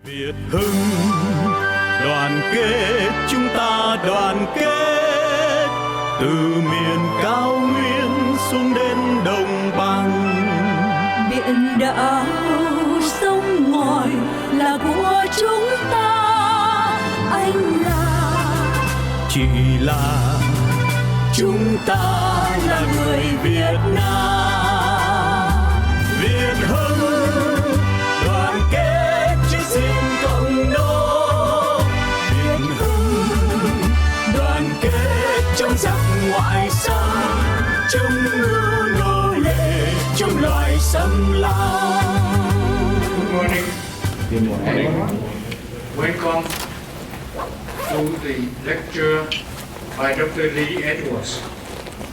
Việt hưng đoàn kết, chúng ta đoàn kết từ miền cao nguyên xuống đến đồng bằng. Biển đảo sông ngòi là của chúng ta, anh là, Chị là, chúng ta là người Việt Nam. Việt hưng đoàn kết chứ xin cộng đô. Việt hưng đoàn kết trong giặc ngoại xâm, chống mưu nô lệ, chống loài xâm lăng. Good morning. Good morning. Welcome to the lecture by Dr. Lee Edwards.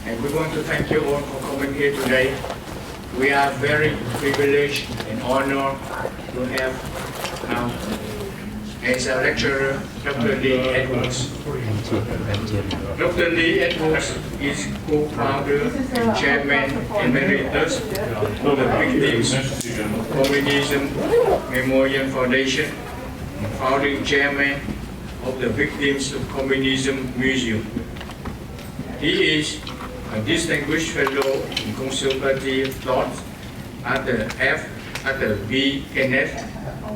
And we want to thank you all for coming here today. We are very privileged and honored to have as a lecturer Dr. Lee Edwards. Dr. Lee Edwards is co-founder and chairman emeritus of the Victims of Communism Memorial Foundation and founding chairman of the Victims of Communism Museum. He is a distinguished fellow in conservative thought at the VATV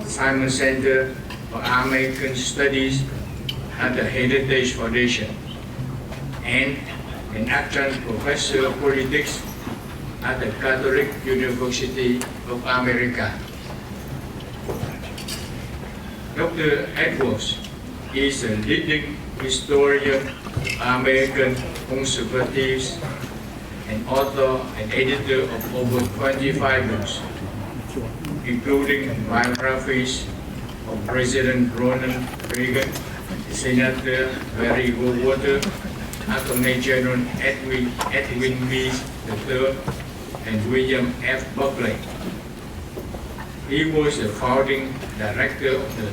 Simon Center for American Studies at the Heritage Foundation, and an adjunct professor of politics at the Catholic University of America. Dr. Edwards is a leading historian of American conservatives and author and editor of over 25 books, including biographies of President Ronald Reagan, Senator Barry Goldwater, Attorney General Edwin B. III, and William F. Buckley. He was the founding director of the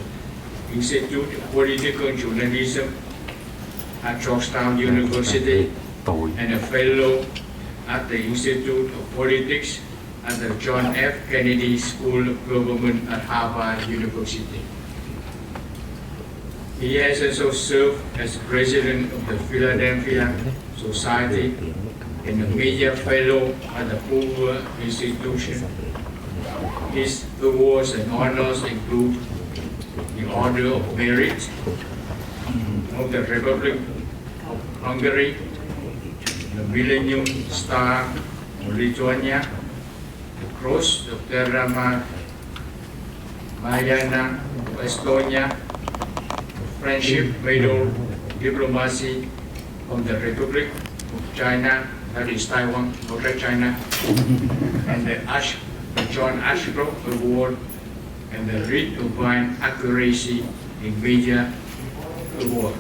Institute of Political Journalism at Georgetown University and a fellow at the Institute of Politics at the John F. Kennedy School of Government at Harvard University. He has also served as president of the Philadelphia Society and a media fellow at the Hoover Institution. His awards and honors include the Order of Merit of the Republic of Hungary, the Millennium Star of Lithuania, the Cross of Terra Mariana of Estonia, the Friendship Medal of Diplomacy of the Republic of China, that is Taiwan, not China, and the John Ashcroft Award, and the Writ of Fine Accuracy in Media Award.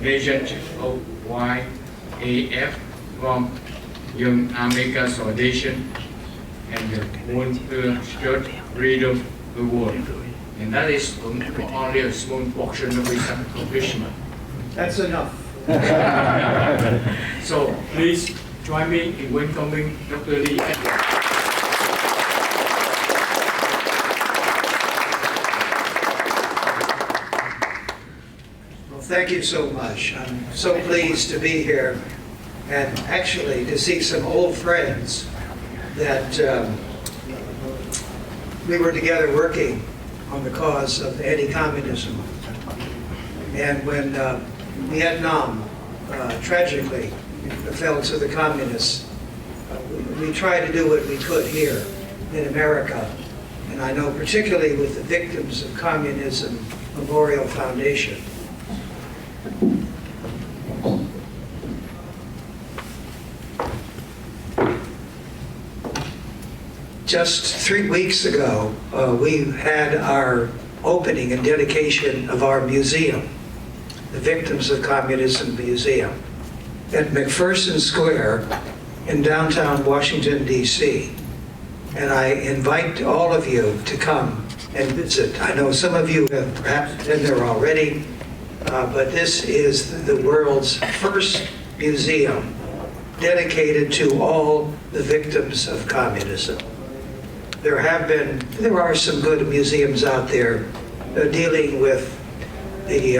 Legend of YAF from Young America's Foundation, and the Walter Scott Freedom Award. And that is only a small portion of his accomplishment. That's enough. So please join me in welcoming Dr. Lee Edwards. Well, thank you so much. I'm so pleased to be here and actually to see some old friends that we were together working on the cause of anti-communism. And when Vietnam tragically fell to the communists, we tried to do what we could here in America. And I know particularly with the Victims of Communism Memorial Foundation. Just 3 weeks ago, we had our opening and dedication of our museum, the Victims of Communism Museum, at McPherson Square in downtown Washington, D.C. And I invite all of you to come and visit. I know some of you have perhaps been there already, but this is the world's first museum dedicated to all the victims of communism. There are some good museums out there dealing with the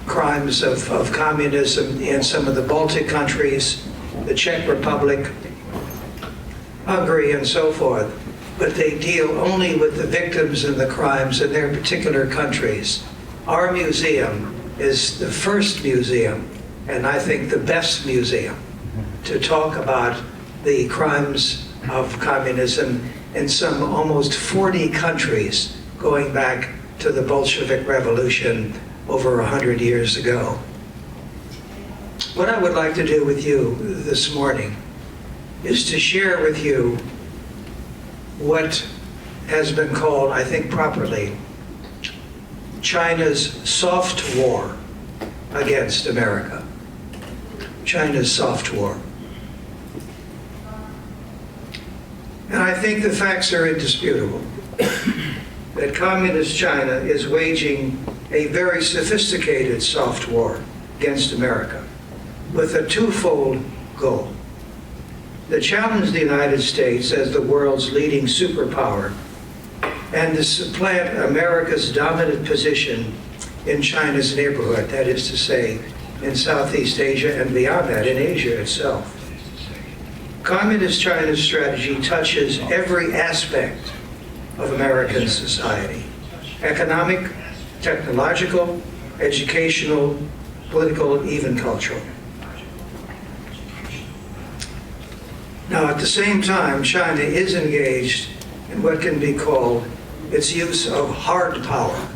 crimes of communism in some of the Baltic countries, the Czech Republic, Hungary, and so forth. But they deal only with the victims and the crimes in their particular countries. Our museum is the first museum, and I think the best museum, to talk about the crimes of communism in some almost 40 countries going back to the Bolshevik Revolution over 100 years ago. What I would like to do with you this morning is to share with you what has been called, I think properly, China's soft war against America. China's soft war. And I think the facts are indisputable that communist China is waging a very sophisticated soft war against America with a twofold goal. To challenge the United States as the world's leading superpower and to supplant America's dominant position in China's neighborhood, that is to say, in Southeast Asia and beyond that, in Asia itself. Communist China's strategy touches every aspect of American society: economic, technological, educational, political, even cultural. Now, at the same time, China is engaged in what can be called its use of hard power,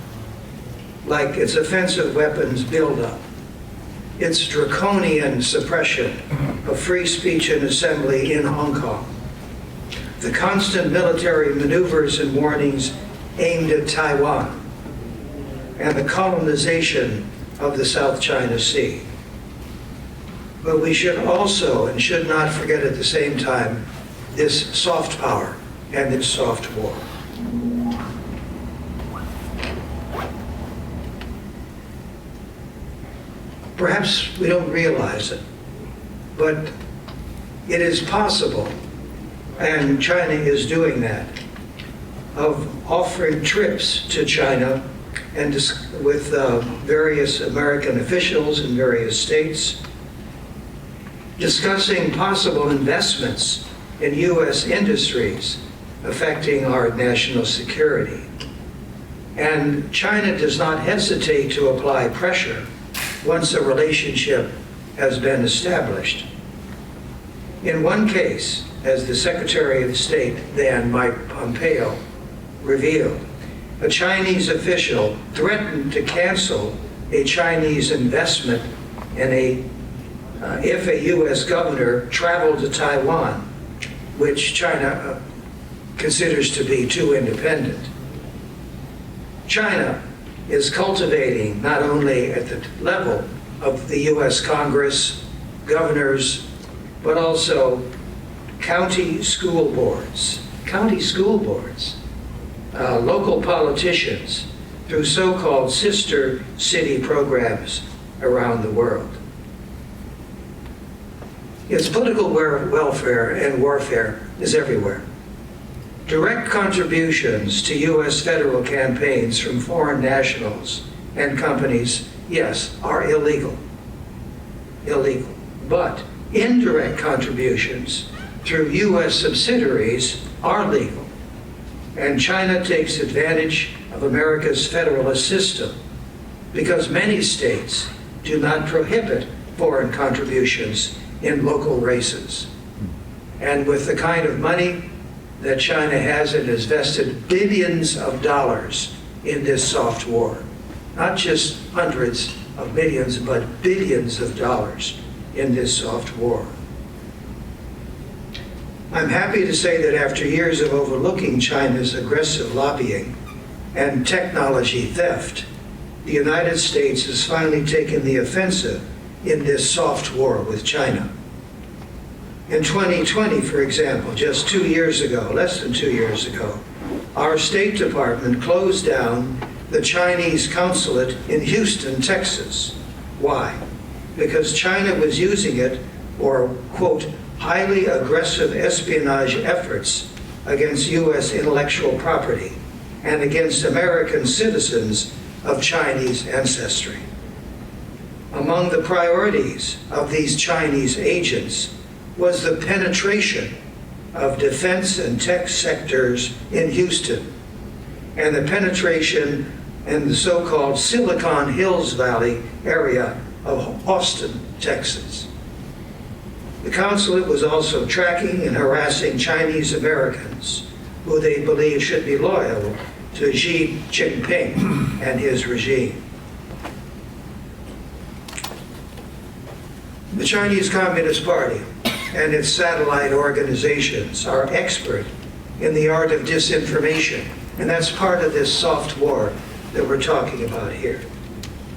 like its offensive weapons buildup, its draconian suppression of free speech and assembly in Hong Kong, the constant military maneuvers and warnings aimed at Taiwan, and the colonization of the South China Sea. But we should also and should not forget at the same time this soft power and its soft war. Perhaps we don't realize it, but it is possible, and China is doing that, of offering trips to China and with various American officials in various states, discussing possible investments in U.S. industries affecting our national security. And China does not hesitate to apply pressure once a relationship has been established. In one case, as the Secretary of State then, Mike Pompeo, revealed, a Chinese official threatened to cancel a Chinese investment in if a U.S. governor traveled to Taiwan, which China considers to be too independent. China is cultivating, not only at the level of the U.S. Congress, governors, but also county school boards, local politicians, through so-called sister city programs around the world. Its political welfare and warfare is everywhere. Direct contributions to U.S. federal campaigns from foreign nationals and companies, yes, are illegal. But indirect contributions through U.S. subsidiaries are legal. And China takes advantage of America's federalist system because many states do not prohibit foreign contributions in local races. And with the kind of money that China has, it has invested billions of dollars in this soft war. Not just hundreds of millions, but billions of dollars in this soft war. I'm happy to say that after years of overlooking China's aggressive lobbying and technology theft, the United States has finally taken the offensive in this soft war with China. In 2020, for example, just 2 years ago, less than 2 years ago, our State Department closed down the Chinese consulate in Houston, Texas. Why? Because China was using it for, quote, highly aggressive espionage efforts against U.S. intellectual property and against American citizens of Chinese ancestry. Among the priorities of these Chinese agents was the penetration of defense and tech sectors in Houston and the penetration in the so-called Silicon Hills Valley area of Austin, Texas. The consulate was also tracking and harassing Chinese Americans who they believe should be loyal to Xi Jinping and his regime. The Chinese Communist Party and its satellite organizations are expert in the art of disinformation, and that's part of this soft war that we're talking about here.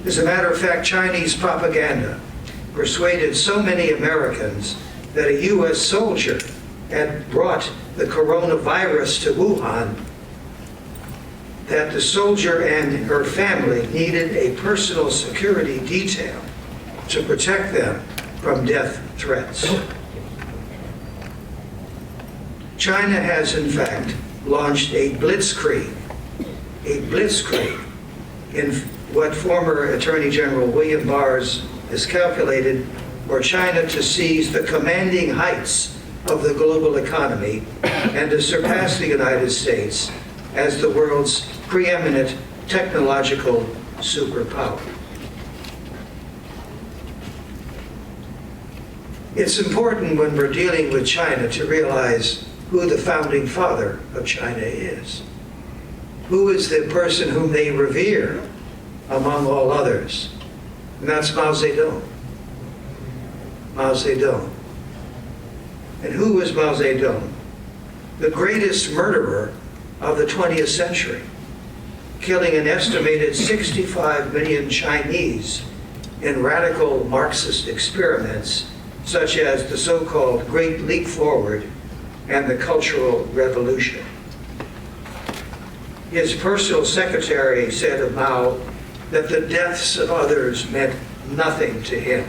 As a matter of fact, Chinese propaganda persuaded so many Americans that a U.S. soldier had brought the coronavirus to Wuhan that the soldier and her family needed a personal security detail to protect them from death threats. China has, in fact, launched a blitzkrieg in what former Attorney General William Barr has calculated for China to seize the commanding heights of the global economy and to surpass the United States as the world's preeminent technological superpower. It's important when we're dealing with China to realize who the founding father of China is. Who is the person whom they revere among all others? And that's Mao Zedong. Mao Zedong. And who was Mao Zedong? The greatest murderer of the 20th century, killing an estimated 65 million Chinese in radical Marxist experiments such as the so-called Great Leap Forward and the Cultural Revolution. His personal secretary said of Mao that the deaths of others meant nothing to him.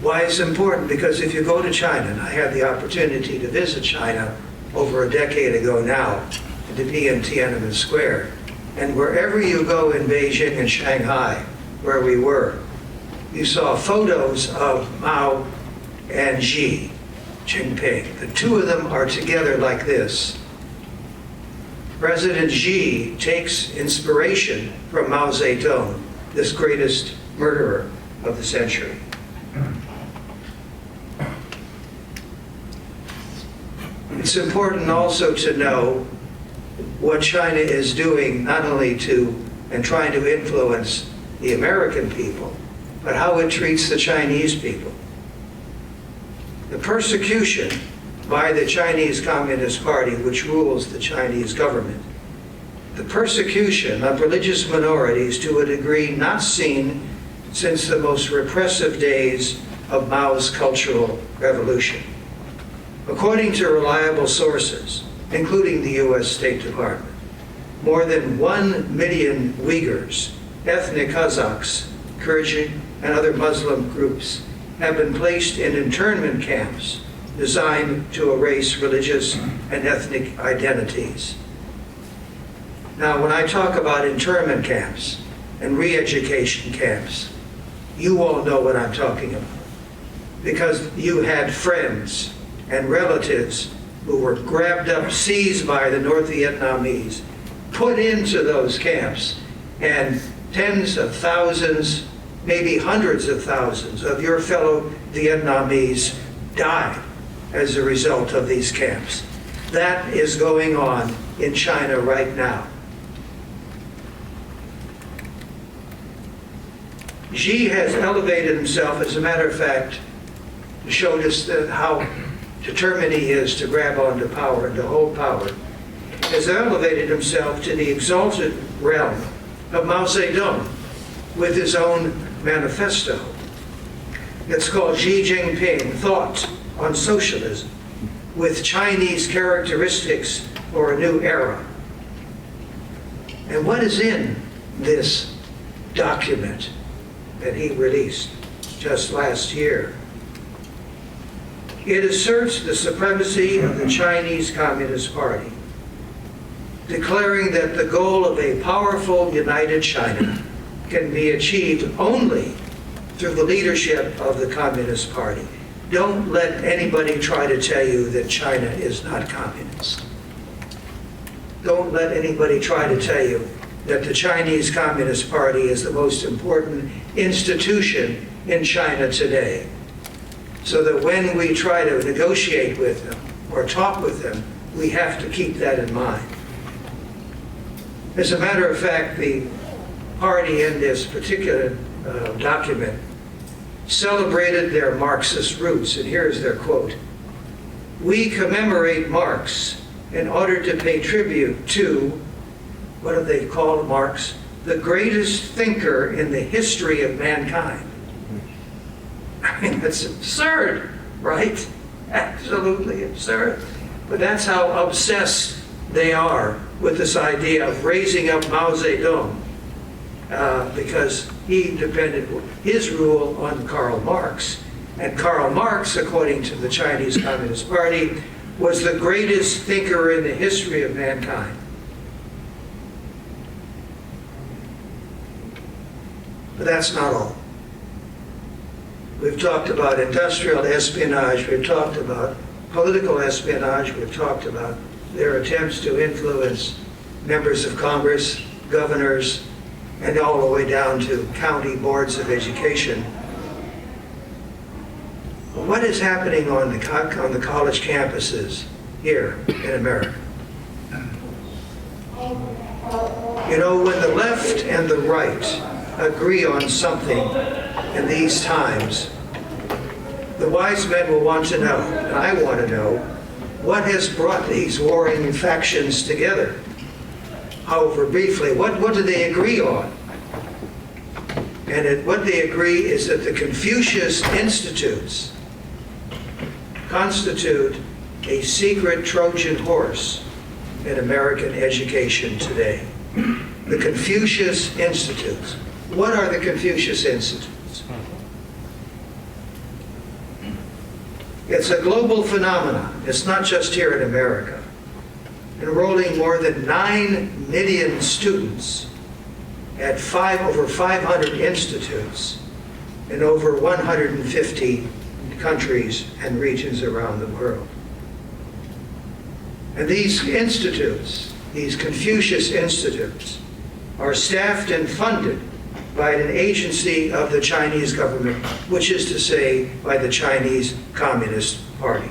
Why it's important? Because if you go to China, and I had the opportunity to visit China over a decade ago now, to be in Tiananmen Square, and wherever you go in Beijing and Shanghai, where we were, you saw photos of Mao and Xi Jinping. The two of them are together like this. President Xi takes inspiration from Mao Zedong, this greatest murderer of the century. It's important also to know what China is doing, not only to and trying to influence the American people, but how it treats the Chinese people. The persecution by the Chinese Communist Party, which rules the Chinese government, the persecution of religious minorities to a degree not seen since the most repressive days of Mao's Cultural Revolution. According to reliable sources, including the U.S. State Department, more than 1 million Uyghurs, ethnic Kazakhs, Kyrgyz, and other Muslim groups have been placed in internment camps designed to erase religious and ethnic identities. Now, when I talk about internment camps and re-education camps, you all know what I'm talking about, because you had friends and relatives who were grabbed up, seized by the North Vietnamese, put into those camps, and tens of thousands, maybe hundreds of thousands of your fellow Vietnamese died as a result of these camps. That is going on in China right now. Xi has elevated himself, as a matter of fact, showed us how determined he is to grab onto power and to hold power, has elevated himself to the exalted realm of Mao Zedong with his own manifesto. It's called Xi Jinping, Thought on Socialism, with Chinese characteristics for a new era. And what is in this document that he released just last year? It asserts the supremacy of the Chinese Communist Party, declaring that the goal of a powerful, united China can be achieved only through the leadership of the Communist Party. Don't let anybody try to tell you that China is not communist. Don't let anybody try to tell you that the Chinese Communist Party is the most important institution in China today. So that when we try to negotiate with them or talk with them, we have to keep that in mind. As a matter of fact, the party in this particular document celebrated their Marxist roots, and here's their quote. "We commemorate Marx in order to pay tribute to," what do they call Marx? "The greatest thinker in the history of mankind." I mean, that's absurd, right? Absolutely absurd. But that's how obsessed they are with this idea of raising up Mao Zedong, because he depended his rule on Karl Marx. And Karl Marx, according to the Chinese Communist Party, was the greatest thinker in the history of mankind. But that's not all. We've talked about industrial espionage, we've talked about political espionage, we've talked about their attempts to influence members of Congress, governors, and all the way down to county boards of education. What is happening on the college campuses here in America? You know, when the left and the right agree on something in these times, the wise men will want to know, and I want to know, what has brought these warring factions together? However, briefly, what do they agree on? And what they agree is that the Confucius Institutes constitute a secret Trojan horse in American education today. The Confucius Institutes. What are the Confucius Institutes? It's a global phenomenon. It's not just here in America. Enrolling more than 9 million students at over 500 institutes in over 150 countries and regions around the world. And these institutes, these Confucius Institutes, are staffed and funded by an agency of the Chinese government, which is to say, by the Chinese Communist Party.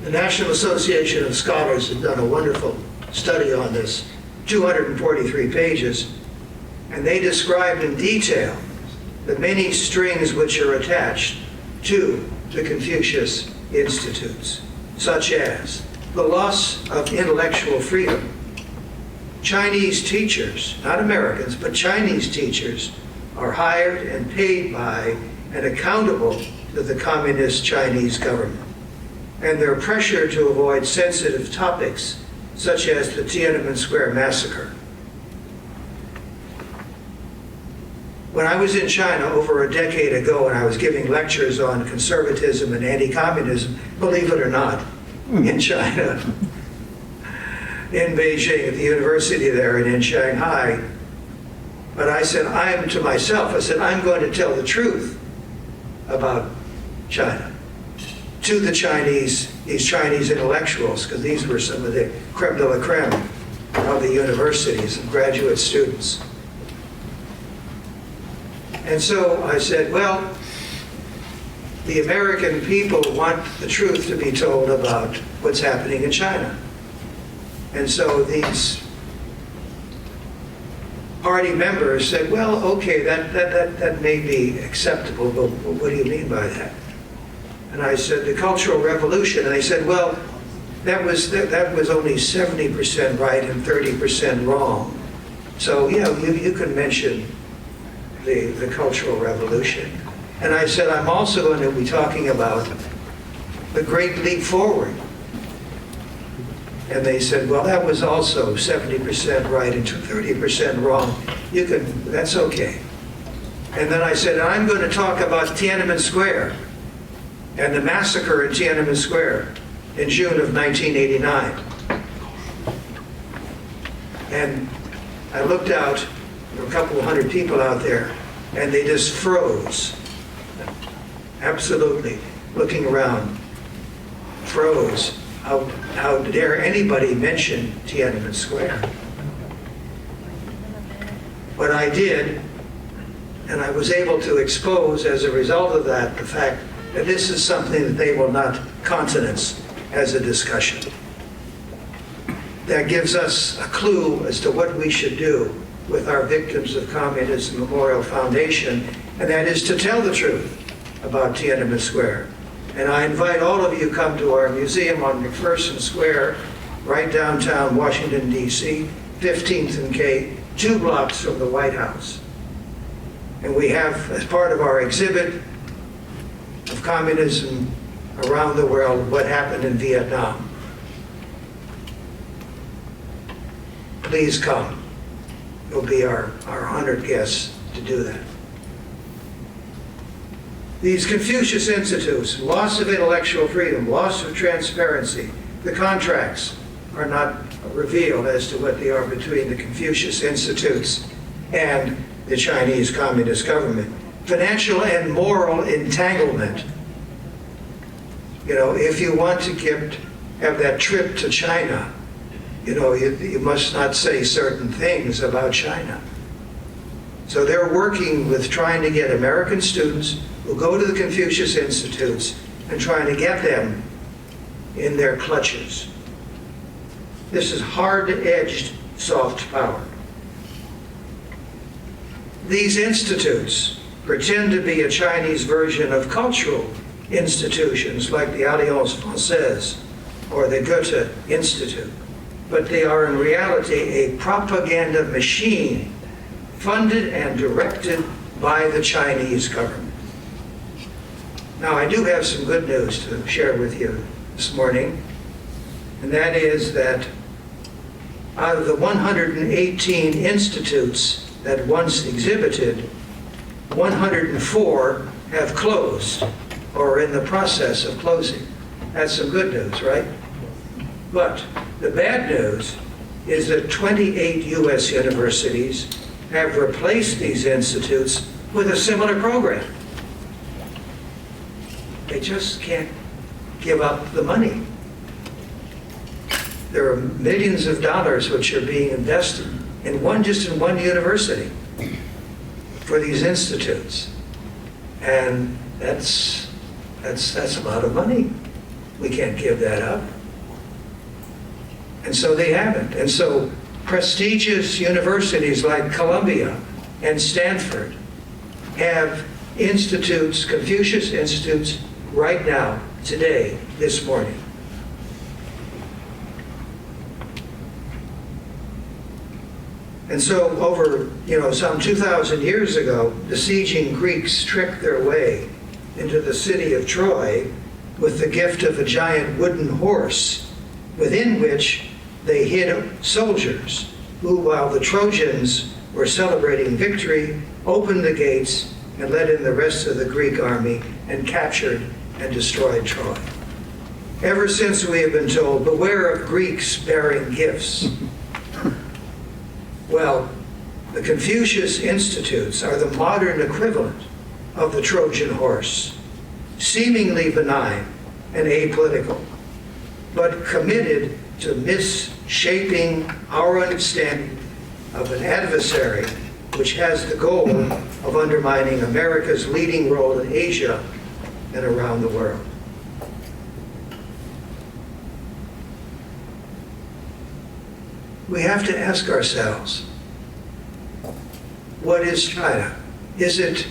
The National Association of Scholars has done a wonderful study on this, 243 pages, and they described in detail the many strings which are attached to the Confucius Institutes, such as the loss of intellectual freedom. Chinese teachers, not Americans, but Chinese teachers, are hired and paid by and accountable to the Communist Chinese government. And their pressure to avoid sensitive topics, such as the Tiananmen Square massacre. When I was in China over a decade ago and I was giving lectures on conservatism and anti-communism, believe it or not, in China, in Beijing at the university there and in Shanghai, but I said, I'm going to tell the truth about China to the Chinese, these Chinese intellectuals, because these were some of the creme de la creme of the universities and graduate students. And so I said, well, the American people want the truth to be told about what's happening in China. And so these party members said, well, okay, that may be acceptable, but what do you mean by that? And I said, the Cultural Revolution. And they said, well, that was only 70% right and 30% wrong. So, you know, you can mention the Cultural Revolution. And I said, I'm also going to be talking about the Great Leap Forward. And they said, well, that was also 70% right and 30% wrong. That's okay. And then I said, I'm going to talk about Tiananmen Square and the massacre in Tiananmen Square in June of 1989. And I looked out, there were a couple of hundred people out there, and they just froze. Absolutely, looking around, froze. How dare anybody mention Tiananmen Square? But I did, and I was able to expose, as a result of that, the fact that this is something that they will not countenance as a discussion. That gives us a clue as to what we should do with our Victims of Communism Memorial Foundation, and that is to tell the truth about Tiananmen Square. And I invite all of you to come to our museum on McPherson Square, right downtown Washington, D.C., 15th and K, 2 blocks from the White House. And we have, as part of our exhibit of communism around the world, what happened in Vietnam. Please come. You'll be our honored guests to do that. These Confucius Institutes, loss of intellectual freedom, loss of transparency, the contracts are not revealed as to what they are between the Confucius Institutes and the Chinese Communist government. Financial and moral entanglement. You know, if you want to have that trip to China, you know, you must not say certain things about China. So they're working with trying to get American students who go to the Confucius Institutes and trying to get them in their clutches. This is hard-edged soft power. These institutes pretend to be a Chinese version of cultural institutions like the Alliance Française or the Goethe Institute, but they are in reality a propaganda machine funded and directed by the Chinese government. Now, I do have some good news to share with you this morning, and that is that out of the 118 institutes that once exhibited, 104 have closed or are in the process of closing. That's some good news, right? But the bad news is that 28 U.S. universities have replaced these institutes with a similar program. They just can't give up the money. There are millions of dollars which are being invested in just one university for these institutes. And that's a lot of money. We can't give that up. And so they haven't. And so prestigious universities like Columbia and Stanford have institutes, Confucius Institutes, right now, today, this morning. And so over, some 2,000 years ago, besieging Greeks tricked their way into the city of Troy with the gift of a giant wooden horse, within which they hid soldiers who, while the Trojans were celebrating victory, opened the gates and let in the rest of the Greek army and captured and destroyed Troy. Ever since we have been told, beware of Greeks bearing gifts. Well, the Confucius Institutes are the modern equivalent of the Trojan horse, seemingly benign and apolitical, but committed to misshaping our understanding of an adversary which has the goal of undermining America's leading role in Asia and around the world. We have to ask ourselves, what is China? Is it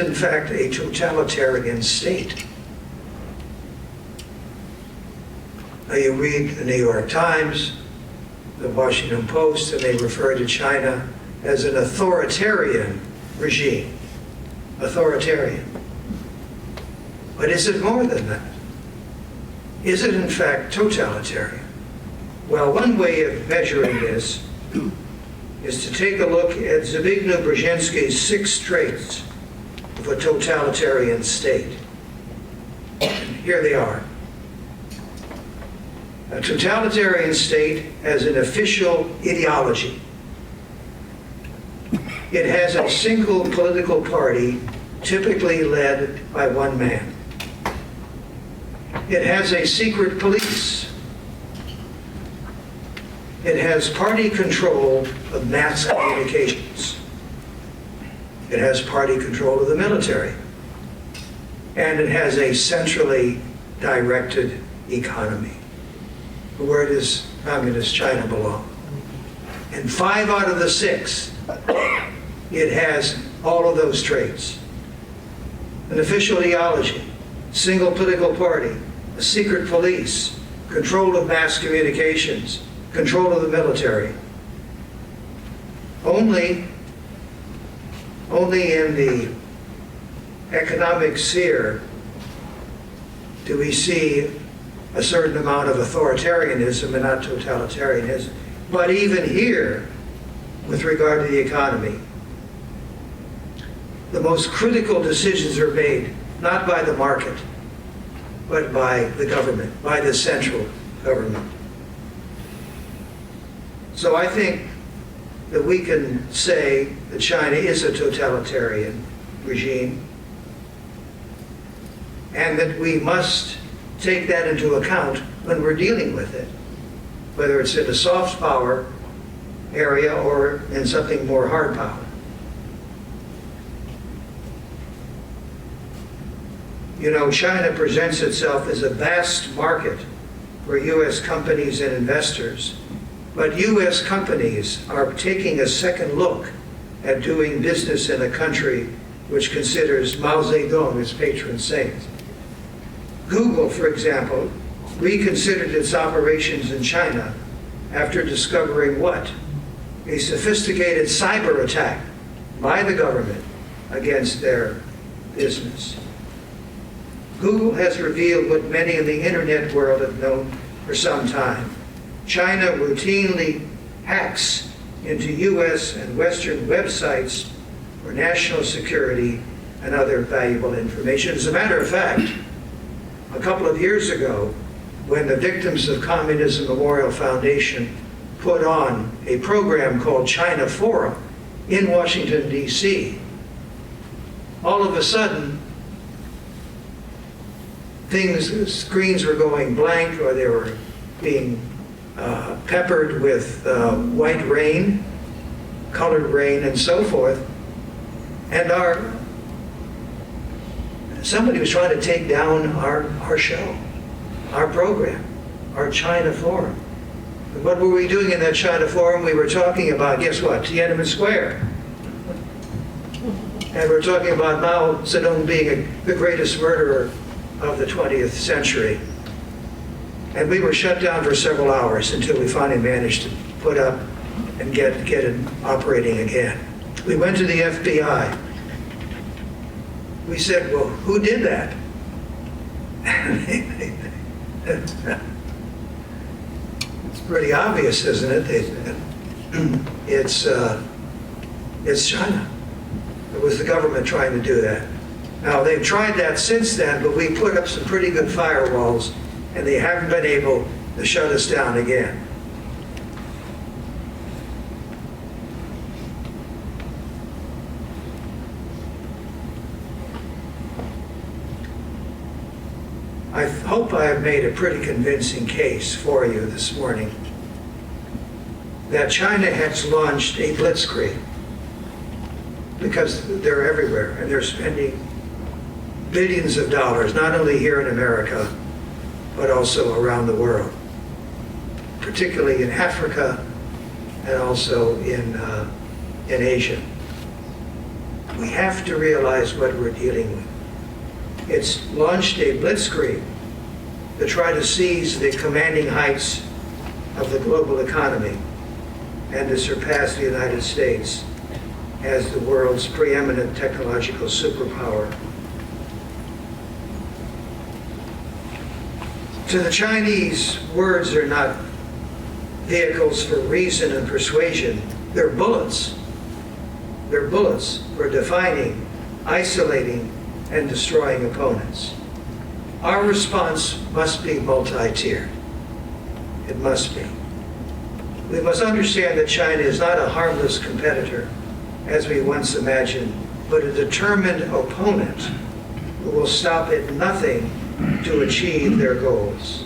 in fact a totalitarian state? Now you read the New York Times, the Washington Post, and they refer to China as an authoritarian regime. Authoritarian. But is it more than that? Is it in fact totalitarian? Well, one way of measuring this is to take a look at Zbigniew Brzezinski's 6 traits of a totalitarian state. And here they are. A totalitarian state has an official ideology. It has a single political party, typically led by one man. It has a secret police. It has party control of mass communications. It has party control of the military. And it has a centrally directed economy. Where does Communist China belong? And 5 out of the 6, it has all of those traits. An official ideology, single political party, a secret police, control of mass communications, control of the military. Only in the economic sphere do we see a certain amount of authoritarianism and not totalitarianism. But even here, with regard to the economy, the most critical decisions are made not by the market, but by the government, by the central government. So I think that we can say that China is a totalitarian regime, and that we must take that into account when we're dealing with it, whether it's in a soft power area or in something more hard power. You know, China presents itself as a vast market for U.S. companies and investors, but U.S. companies are taking a second look at doing business in a country which considers Mao Zedong its patron saint. Google, for example, reconsidered its operations in China after discovering what? A sophisticated cyber attack by the government against their business. Google has revealed what many in the internet world have known for some time. China routinely hacks into U.S. and Western websites for national security and other valuable information. As a matter of fact, a couple of years ago, when the Victims of Communism Memorial Foundation put on a program called China Forum in Washington, D.C., all of a sudden, screens were going blank, or they were being peppered with white rain, colored rain, and so forth. And somebody was trying to take down our show, our program, our China Forum. And what were we doing in that China Forum? We were talking about, guess what, Tiananmen Square. And we're talking about Mao Zedong being the greatest murderer of the 20th century. And we were shut down for several hours until we finally managed to put up and get it operating again. We went to the FBI. We said, well, who did that? It's pretty obvious, isn't it? It's China. It was the government trying to do that. Now, they've tried that since then, but we put up some pretty good firewalls, and they haven't been able to shut us down again. I hope I have made a pretty convincing case for you this morning that China has launched a blitzkrieg, because they're everywhere and they're spending billions of dollars, not only here in America, but also around the world, particularly in Africa and also in Asia. We have to realize what we're dealing with. It's launched a blitzkrieg to try to seize the commanding heights of the global economy and to surpass the United States as the world's preeminent technological superpower. To the Chinese, words are not vehicles for reason and persuasion. They're bullets. They're bullets for defining isolating and destroying opponents. Our response must be multi-tiered. It must be. We must understand that China is not a harmless competitor, as we once imagined, but a determined opponent who will stop at nothing to achieve their goals.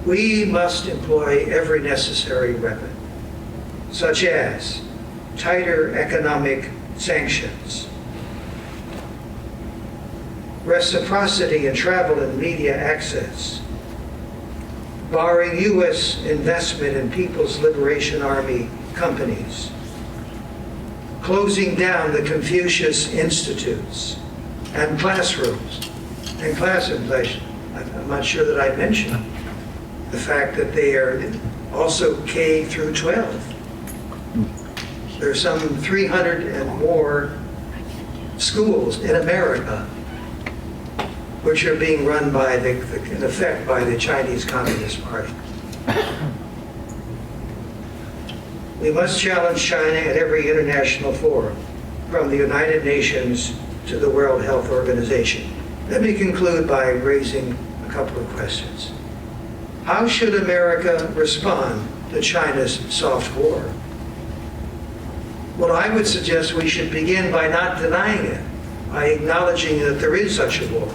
We must employ every necessary weapon, such as tighter economic sanctions, reciprocity in travel and media access, barring U.S. investment in People's Liberation Army companies, closing down the Confucius institutes and classrooms and class inflation. I'm not sure that I mentioned the fact that they are also K through 12. There are some 300 and more schools in America which are being run by, in effect, by the Chinese Communist Party. We must challenge China at every international forum, from the United Nations to the World Health Organization. Let me conclude by raising a couple of questions. How should America respond to China's soft war? Well, I would suggest we should begin by not denying it, by acknowledging that there is such a war,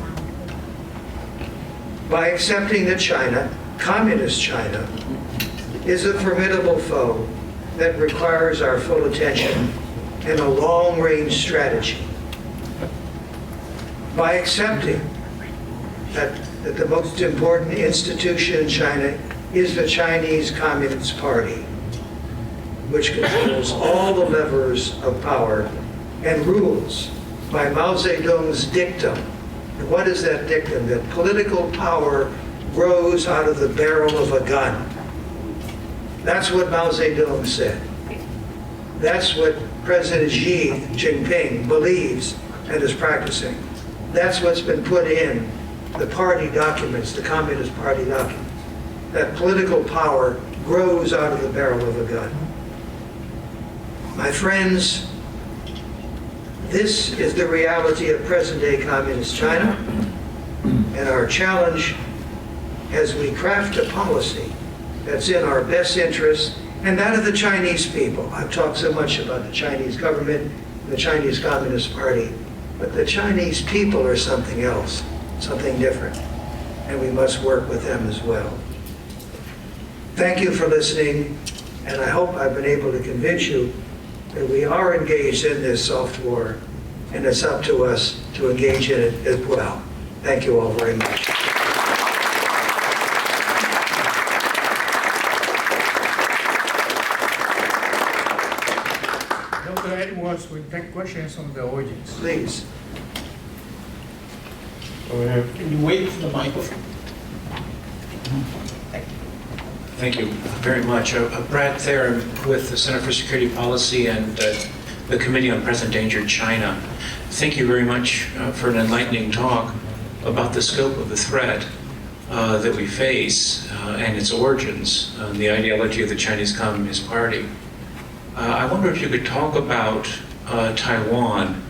by accepting that China, communist China, is a formidable foe that requires our full attention and a long-range strategy, by accepting that the most important institution in China is the Chinese Communist Party, which controls all the levers of power and rules by Mao Zedong's dictum. And what is that dictum? That political power grows out of the barrel of a gun. That's what Mao Zedong said. That's what President Xi Jinping believes and is practicing. That's what's been put in the party documents, the Communist Party documents. That political power grows out of the barrel of a gun. My friends, this is the reality of present-day communist China, and our challenge as we craft a policy that's in our best interest and that of the Chinese people. I've talked so much about the Chinese government, the Chinese Communist Party, but the Chinese people are something else, something different, and we must work with them as well. Thank you for listening, and I hope I've been able to convince you that we are engaged in this soft war, and it's up to us to engage in it as well. Thank you all very much. Dr. Edwards will take questions from the audience. Please. Can you wait for the microphone? Thank you very much. Brad Thayer with the Center for Security Policy and the Committee on Present Danger China. Thank you very much for an enlightening talk about the scope of the threat that we face and its origins, the ideology of the Chinese Communist Party. I wonder if you could talk about Taiwan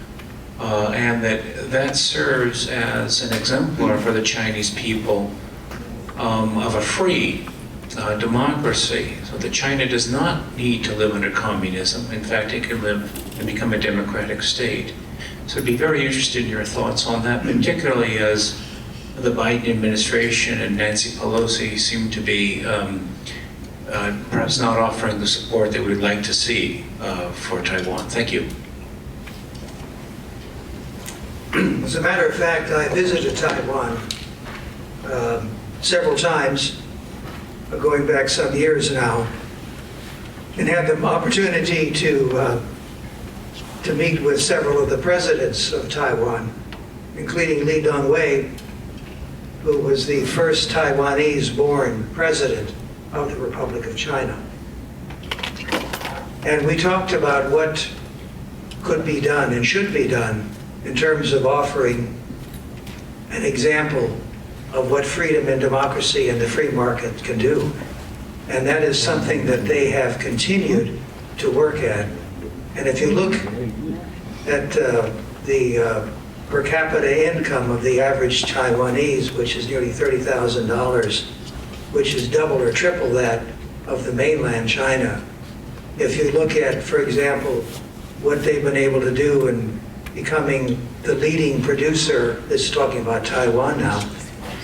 and that serves as an exemplar for the Chinese people of a free democracy, so that China does not need to live under communism. In fact, it can live and become a democratic state. So I'd be very interested in your thoughts on that, particularly as the Biden administration and Nancy Pelosi seem to be perhaps not offering the support that we'd like to see for Taiwan. Thank you. As a matter of fact, I visited Taiwan several times, going back some years now, and had the opportunity to meet with several of the presidents of Taiwan, including Lee Teng-hui, who was the first Taiwanese-born president of the Republic of China. And we talked about what could be done and should be done in terms of offering an example of what freedom and democracy and the free market can do. And that is something that they have continued to work at. And if you look at the per capita income of the average Taiwanese, which is nearly $30,000, which is double or triple that of the mainland China. If you look at, for example, what they've been able to do in becoming the leading producer, this is talking about Taiwan now,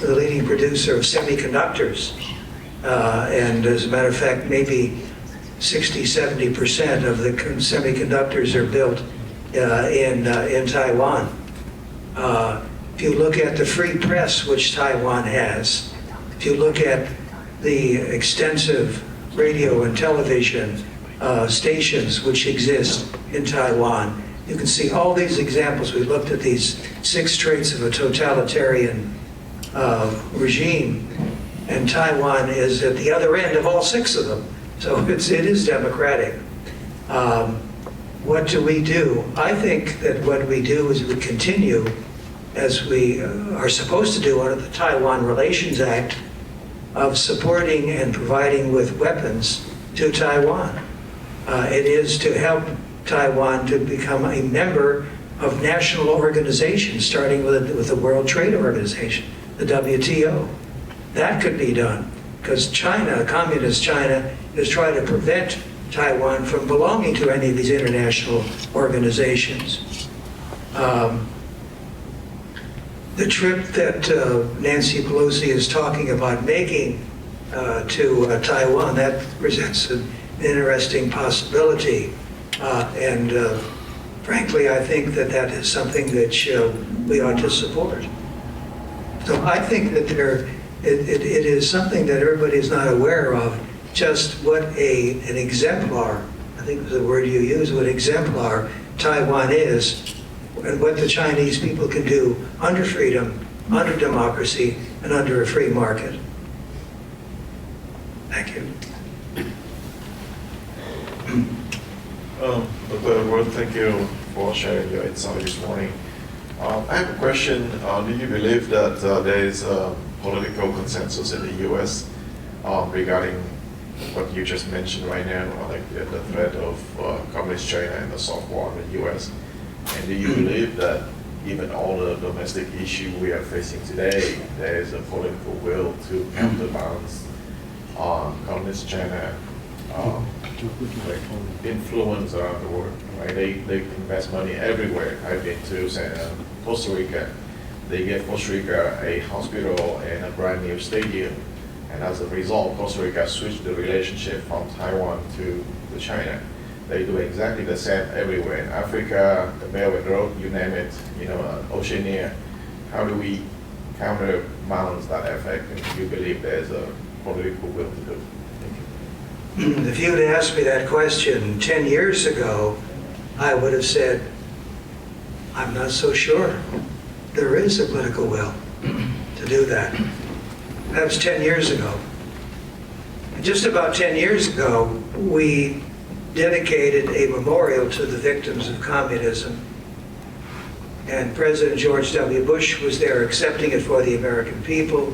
the leading producer of semiconductors. And as a matter of fact, maybe 60–70% of the semiconductors are built in Taiwan. If you look at the free press, which Taiwan has, if you look at the extensive radio and television stations which exist in Taiwan, you can see all these examples. We looked at these 6 traits of a totalitarian regime, and Taiwan is at the other end of all 6 of them. So it is democratic. What do we do? I think that what we do is we continue, as we are supposed to do under the Taiwan Relations Act, of supporting and providing with weapons to Taiwan. It is to help Taiwan to become a member of national organizations, starting with the World Trade Organization, the WTO. That could be done, because China, communist China, is trying to prevent Taiwan from belonging to any of these international organizations. The trip that Nancy Pelosi is talking about making to Taiwan, that presents an interesting possibility. And frankly, I think that that is something that we ought to support. So I think that it is something that everybody is not aware of, just what an exemplar, I think was the word you used, what exemplar Taiwan is, and what the Chinese people can do under freedom, under democracy, and under a free market. Thank you. Dr. Edward, thank you for sharing your insight this morning. I have a question. Do you believe that there is a political consensus in the U.S. Regarding what you just mentioned right now, like the threat of communist China and the soft war in the U.S.? And do you believe that even all the domestic issues we are facing today, there is a political will to counterbalance communist China influence around the world? Right? They invest money everywhere. I've been to Costa Rica. They gave Costa Rica a hospital and a brand new stadium. And as a result, Costa Rica switched the relationship from Taiwan to China. They do exactly the same everywhere in Africa, the Belt and Road, you name it, Oceania. How do we counterbalance that effect? And do you believe there's a political will to do? Thank you. If you had asked me that question 10 years ago, I would have said, I'm not so sure. There is a political will to do that. That was 10 years ago. And just about 10 years ago, we dedicated a memorial to the victims of communism. And President George W. Bush was there accepting it for the American people.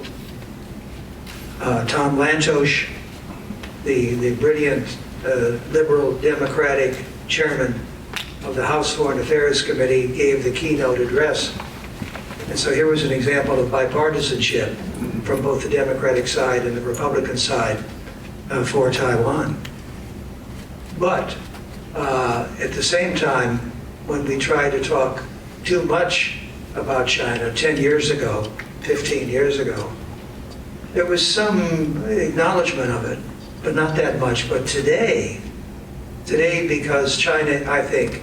Tom Lantos, the brilliant liberal democratic chairman of the House Foreign Affairs Committee, gave the keynote address. And so here was an example of bipartisanship from both the Democratic side and the Republican side for Taiwan. But at the same time, when we try to talk too much about China 10 years ago, 15 years ago, there was some acknowledgement of it, but not that much. But today, because China, I think,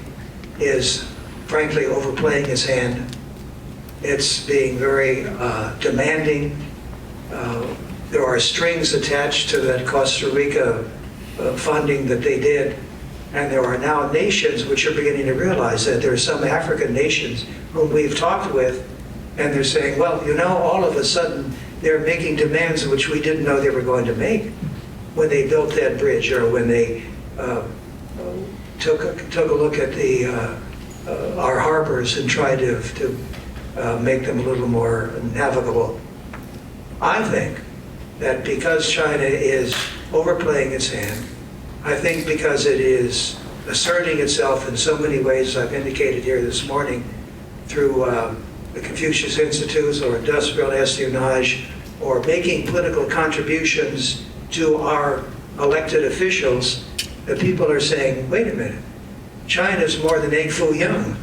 is frankly overplaying its hand, it's being very demanding. There are strings attached to that Costa Rica funding that they did, and there are now nations which are beginning to realize that there are some African nations whom we've talked with, and they're saying, well, all of a sudden they're making demands which we didn't know they were going to make when they built that bridge, or when they took a look at our harbors and tried to make them a little more navigable. I think that because China is overplaying its hand, I think because it is asserting itself in so many ways, I've indicated here this morning, through the Confucius Institutes or industrial espionage or making political contributions to our elected officials, that people are saying, wait a minute, China's more than Egg Foo Young.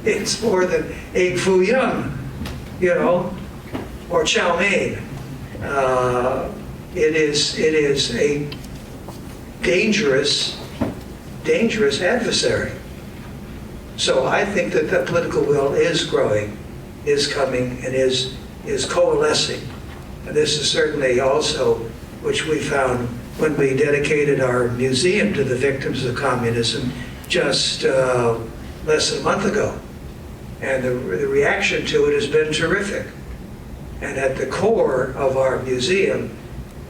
It's more than Egg Foo Young, you know, or chow mein. It is a dangerous adversary. So I think that the political will is growing, is coming, and is coalescing. And this is certainly also, which we found when we dedicated our museum to the victims of communism just less than a month ago. And the reaction to it has been terrific. And at the core of our museum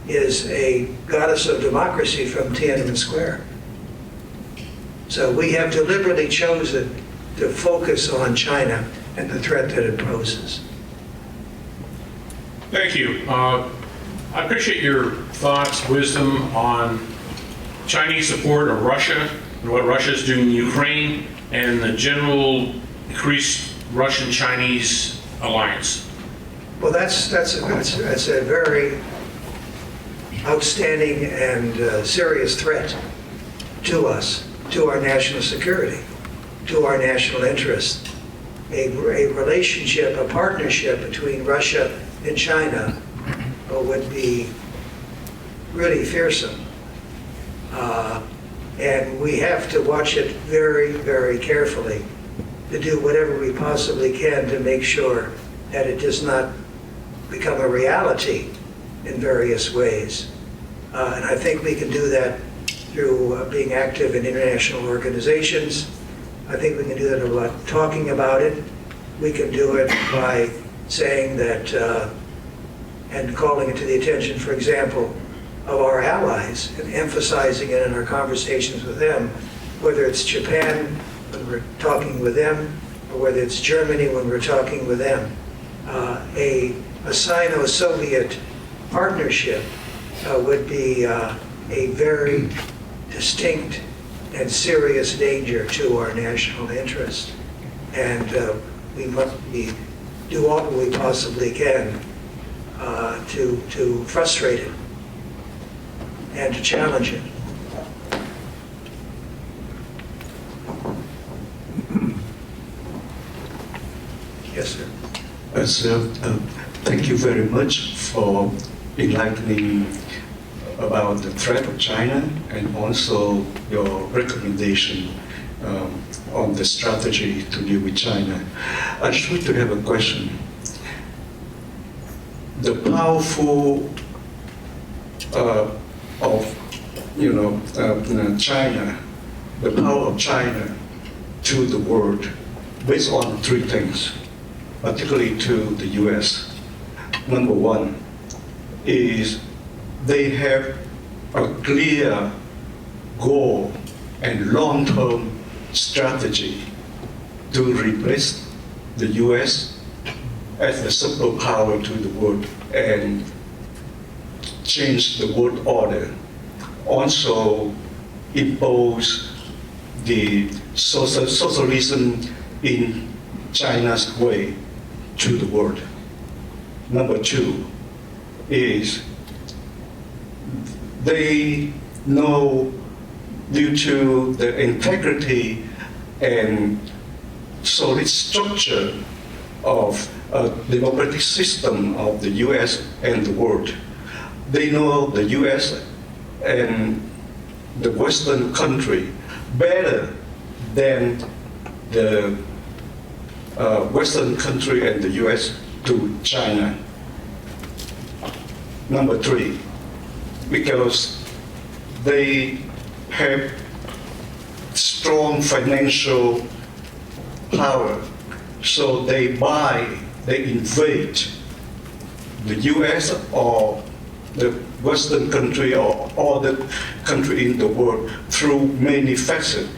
is a goddess of democracy from Tiananmen Square. So we have deliberately chosen to focus on China and the threat that it poses. Thank you. I appreciate your thoughts, wisdom on Chinese support of Russia and what Russia is doing in Ukraine and the general increased Russian-Chinese alliance. Well, that's a very outstanding and serious threat to us, to our national security, to our national interest. A relationship, a partnership between Russia and China would be really fearsome. And we have to watch it very, very carefully to do whatever we possibly can to make sure that it does not become a reality in various ways. And I think we can do that through being active in international organizations. I think we can do that by talking about it. We can do it by saying that, and calling it to the attention, for example, of our allies and emphasizing it in our conversations with them, whether it's Japan when we're talking with them, or whether it's Germany when we're talking with them. A Sino-Soviet partnership would be a very distinct and serious danger to our national interest. And we must do all we possibly can to frustrate it and to challenge it. Yes, sir. So, thank you very much for enlightening about the threat of China and also your recommendation on the strategy to deal with China. I just want to have a question. The powerful China, the power of China to the world based on three things, particularly to the US. Number one is they have a clear goal and long-term strategy to replace the US as the superpower to the world and change the world order. Also impose the socialism in China's way to the world. Number two is they know, due to the integrity and solid structure of a democratic system of the US and the world, they know the US and the Western country better than the Western country and the US to China. Number three, because they have strong financial power, so they invade the US or the Western country or other country in the world through many facets,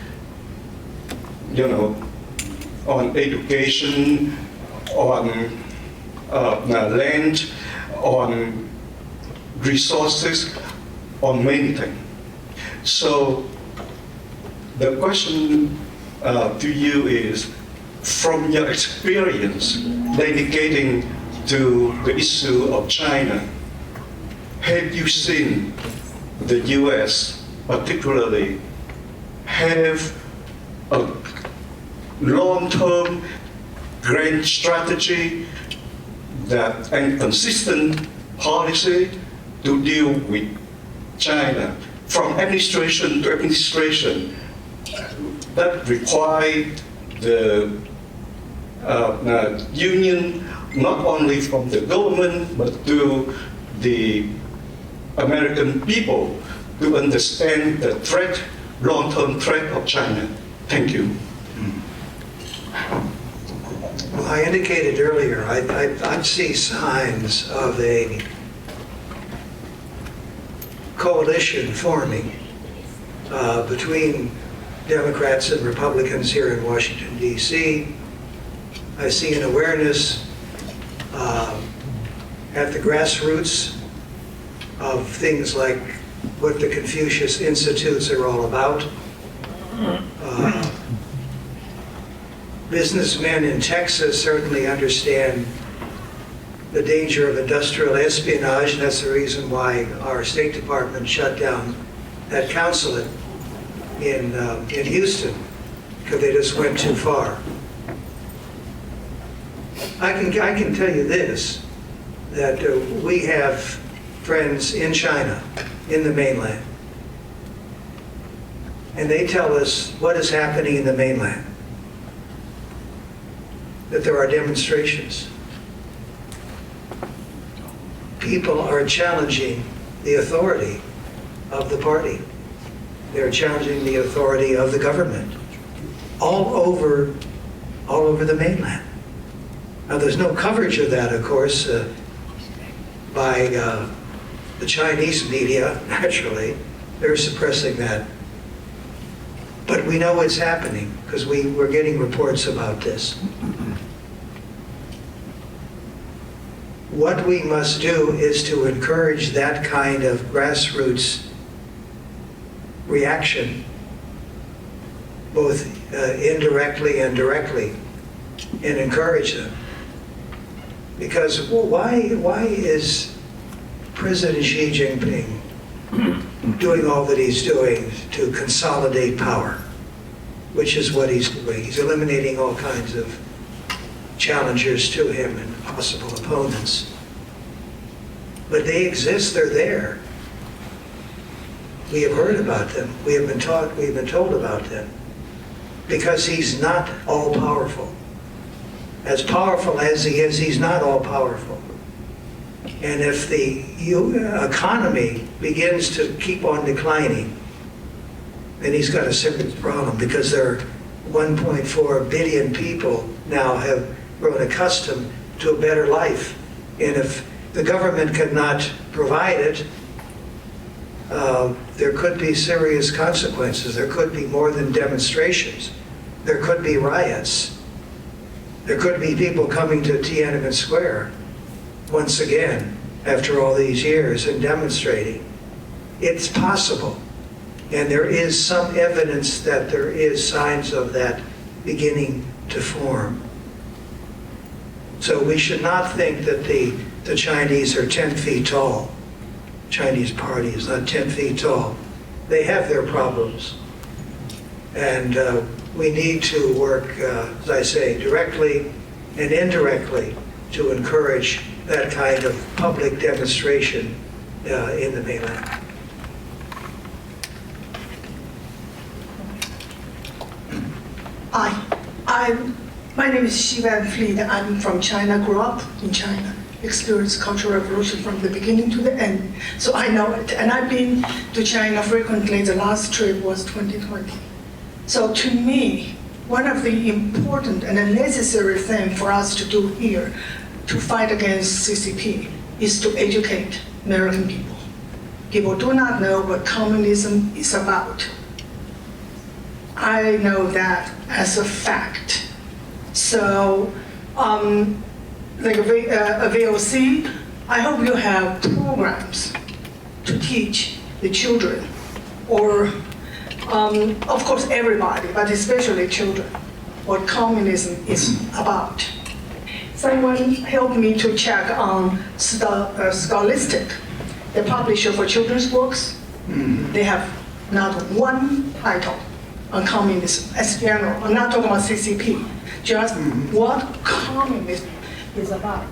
on education, on land, on resources, on many things. So the question to you is, from your experience dedicating to the issue of China, have you seen the US particularly have a long-term grand strategy and consistent policy to deal with China from administration to administration that required the union not only from the government but to the American people to understand the threat, long-term threat of China? Thank you. Well, I indicated earlier, I see signs of a coalition forming between Democrats and Republicans here in Washington, D.C. I see an awareness at the grassroots of things like what the Confucius Institutes are all about. Businessmen in Texas certainly understand the danger of industrial espionage, and that's the reason why our State Department shut down that consulate in Houston, because they just went too far. I can tell you this, that we have friends in China, in the mainland, and they tell us what is happening in the mainland, that there are demonstrations. People are challenging the authority of the party. They're challenging the authority of the government all over the mainland. Now, there's no coverage of that, of course, by the Chinese media, naturally. They're suppressing that. But we know it's happening because we're getting reports about this. What we must do is to encourage that kind of grassroots reaction, both indirectly and directly, and encourage them. Because why is President Xi Jinping doing all that he's doing to consolidate power, which is what he's doing? He's eliminating all kinds of challengers to him and possible opponents. But they exist, they're there. We have heard about them. We have been told about them. Because he's not all-powerful. As powerful as he is, he's not all-powerful. And if the economy begins to keep on declining, then he's got a serious problem, because there are 1.4 billion people now have grown accustomed to a better life. And if the government cannot provide it, there could be serious consequences. There could be more than demonstrations. There could be riots. There could be people coming to Tiananmen Square once again after all these years and demonstrating. It's possible. And there is some evidence that there is signs of that beginning to form. So we should not think that the Chinese are 10 feet tall. Chinese party is not 10 feet tall. They have their problems. And we need to work, as I say, directly and indirectly to encourage that kind of public demonstration in the mainland. Hi, my name is Xi Van Fleet. I'm from China, grew up in China, experienced Cultural Revolution from the beginning to the end. So I know it. And I've been to China frequently. The last trip was 2020. So to me, one of the important and a necessary thing for us to do here to fight against CCP is to educate American people. People do not know what communism is about. I know that as a fact. So, like a VOC, I hope you have programs to teach the children or of course everybody, but especially children, what communism is about. Someone helped me to check on Scholastic, the publisher for children's books. They have not one title on communism as general. I'm not talking about CCP, just what communism is about.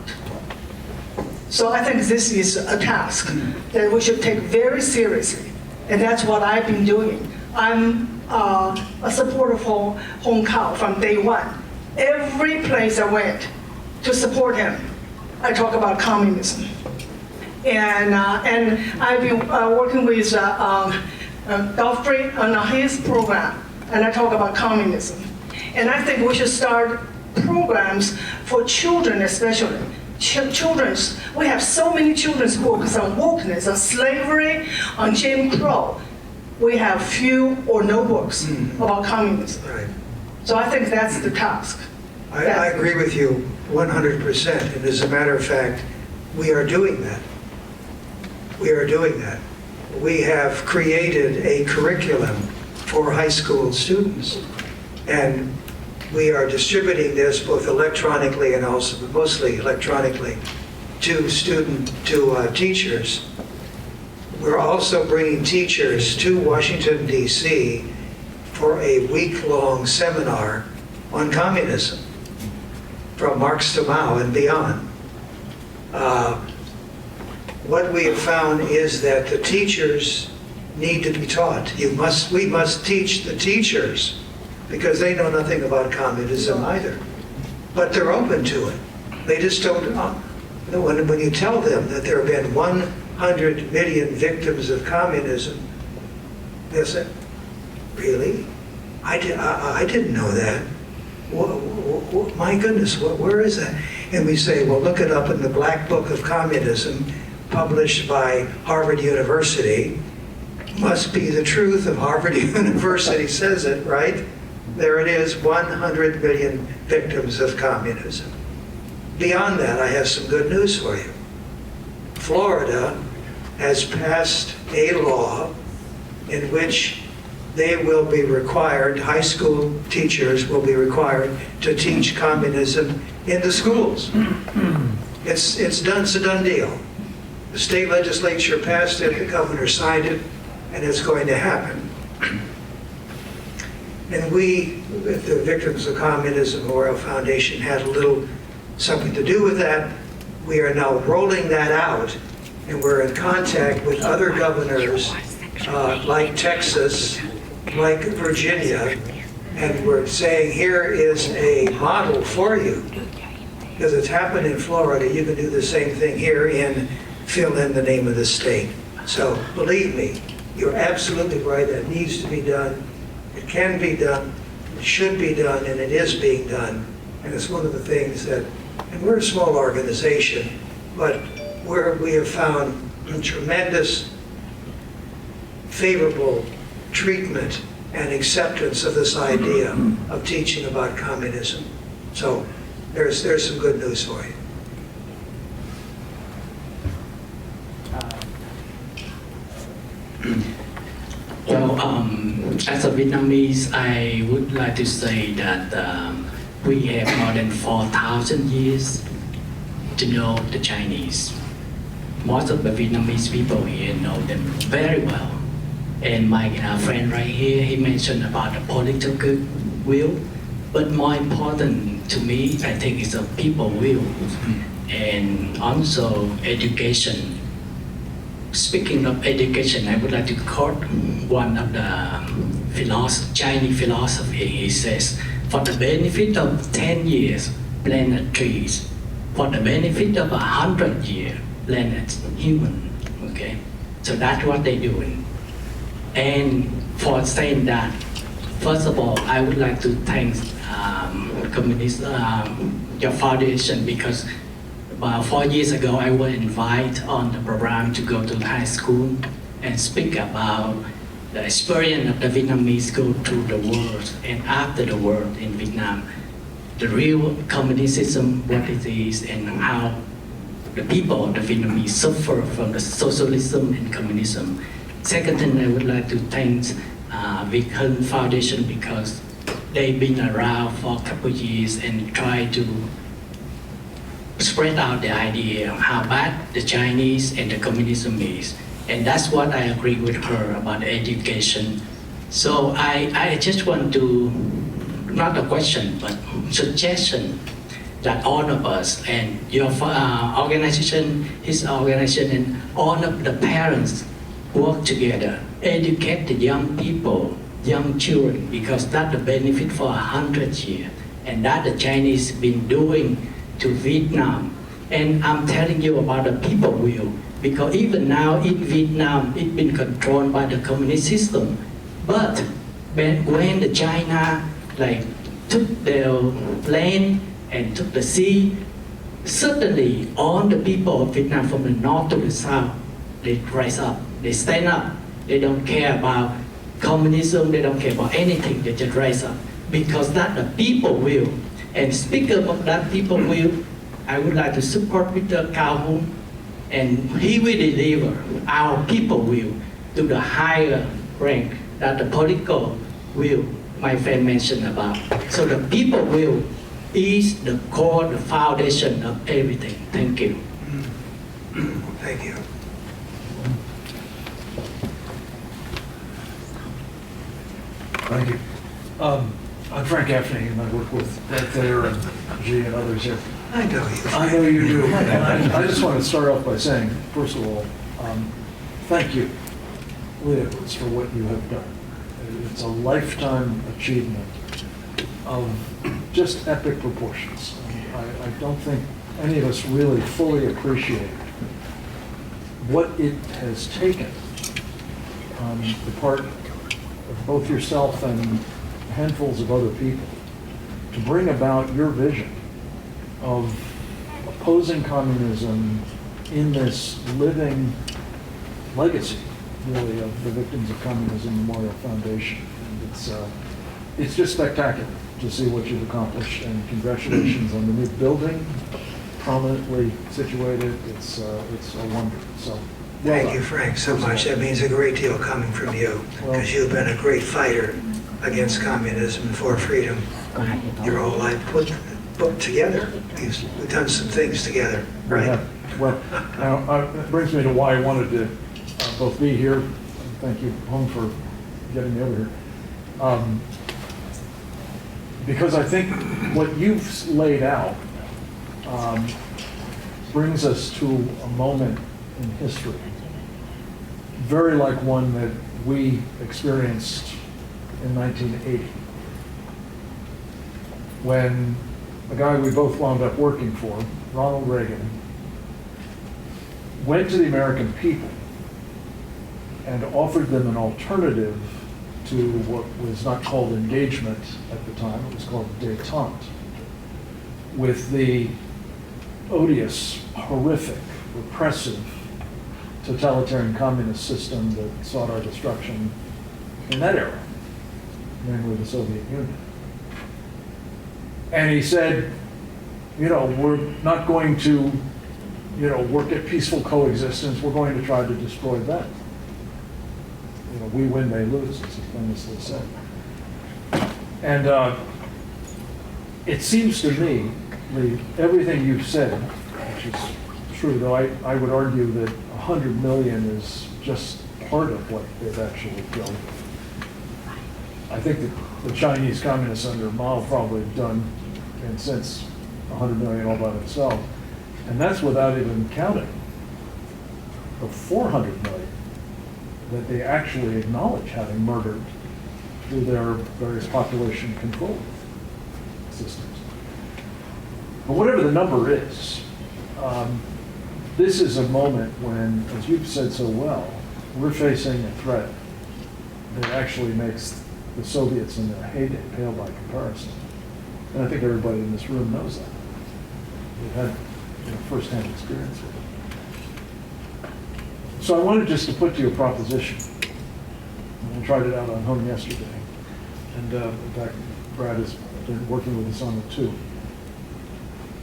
So I think this is a task that we should take very seriously, and that's what I've been doing. I'm a supporter for Hong Kong from day one. Every place I went to support him, I talk about communism. And I've been working with Godfrey on his program, and I talk about communism. And I think we should start programs for children especially. Children's, we have so many children's books on wokeness, on slavery, on Jim Crow. We have few or no books about communism. Right. So I think that's the task. I agree with you 100%. And as a matter of fact, we are doing that. We are doing that. We have created a curriculum for high school students. And we are distributing this both electronically and also mostly electronically to teachers. We're also bringing teachers to Washington, D.C. for a week-long seminar on communism, from Marx to Mao and beyond. What we have found is that the teachers need to be taught. We must teach the teachers, because they know nothing about communism either. But they're open to it. They just don't, when you tell them that there have been 100 million victims of communism, they say, really? I didn't know that. My goodness, where is that? And we say, well, look it up in the Black Book of Communism, published by Harvard University. Must be the truth of Harvard University says it, right? There it is, 100 million victims of communism. Beyond that, I have some good news for you. Florida has passed a law in which they will be required, high school teachers will be required to teach communism in the schools. It's done, it's a done deal. The state legislature passed it, the governor signed it, and it's going to happen. And we, the Victims of Communism Memorial Foundation, had a little something to do with that. We are now rolling that out, and we're in contact with other governors like Texas, like Virginia, and we're saying, here is a model for you. Because it's happened in Florida, you can do the same thing here and fill in the name of the state. So believe me, you're absolutely right, that needs to be done. It can be done, it should be done, and it is being done. And it's one of the things that, and we're a small organization, but we have found a tremendous favorable treatment and acceptance of this idea of teaching about communism. So there's some good news for you. Well, as a Vietnamese, I would like to say that we have more than 4,000 years to know the Chinese. Most of the Vietnamese people here know them very well. And my friend right here, he mentioned about the political will, but more important to me, I think it's a people will, and also education. Speaking of education, I would like to quote one of the Chinese philosophy. He says, for the benefit of 10 years, plant trees. For the benefit of 100 years, plant human. Okay, so that's what they're doing. And for saying that, first of all, I would like to thank your foundation, because about 4 years ago, I was invited on the program to go to the high school and speak about the experience of the Vietnamese go through the war and after the war in Vietnam, the real communism, what it is, and how the people of the Vietnamese suffer from the socialism and communism. Second thing, I would like to thank weaken foundation because they've been around for a couple of years and try to spread out the idea of how bad the Chinese and the communism is. And that's what I agree with her about education. So I just want to, not a question, but suggestion that all of us and your organization, his organization, and all of the parents work together, educate the young people, young children, because that's the benefit for 100 years. And that the Chinese been doing to Vietnam. And I'm telling you about the people will, because even now in Vietnam, it's been controlled by the communist system. But when the China took their land and took the sea, suddenly all the people of Vietnam from the north to the south, they rise up, they stand up. They don't care about communism, they don't care about anything, they just rise up. Because that the people will. And speaking of that people will, I would like to support Mr. Calhoun, and he will deliver our people will to the higher rank that the political will my friend mentioned about. So the people will is the core, the foundation of everything. Thank you. Thank you. Thank you. I'm Frank Gaffney, and I work with Brad Thayer and G and others here. I know you. I know you do. And I just want to start off by saying, first of all, thank you, Leopold, for what you have done. It's a lifetime achievement of just epic proportions. I don't think any of us really fully appreciate what it has taken on the part of both yourself and handfuls of other people to bring about your vision of opposing communism in this living legacy, really, of the Victims of Communism Memorial Foundation. And it's just spectacular to see what you've accomplished, and congratulations on the new building, prominently situated. It's a wonder. So. Thank you, Frank, so much. That means a great deal coming from you, because you've been a great fighter against communism and for freedom your whole life put together. We've done some things together, right? Yeah. Well, now that brings me to why I wanted to both be here. Thank you, Hong, for getting me over here. Because I think what you've laid out brings us to a moment in history, very like one that we experienced in 1980, when a guy we both wound up working for, Ronald Reagan, went to the American people and offered them an alternative to what was not called engagement at the time, it was called détente, with the odious, horrific, repressive, totalitarian communist system that sought our destruction in that era, namely the Soviet Union. And he said, we're not going to, work at peaceful coexistence, we're going to try to destroy them. We win, they lose, as he famously said. And it seems to me, Lee, everything you've said, which is true, though I would argue that 100 million is just part of what they've actually killed. I think that the Chinese communists under Mao probably have done, and since 100 million all by themselves, and that's without even counting the 400 million that they actually acknowledge having murdered through their various population control systems. But whatever the number is, this is a moment when, as you've said so well, we're facing a threat that actually makes the Soviets in their heyday pale by comparison. And I think everybody in this room knows that. They've had first-hand experience with it. So I wanted just to put to you a proposition. I tried it out on home yesterday. And in fact, Brad has been working with us on it too.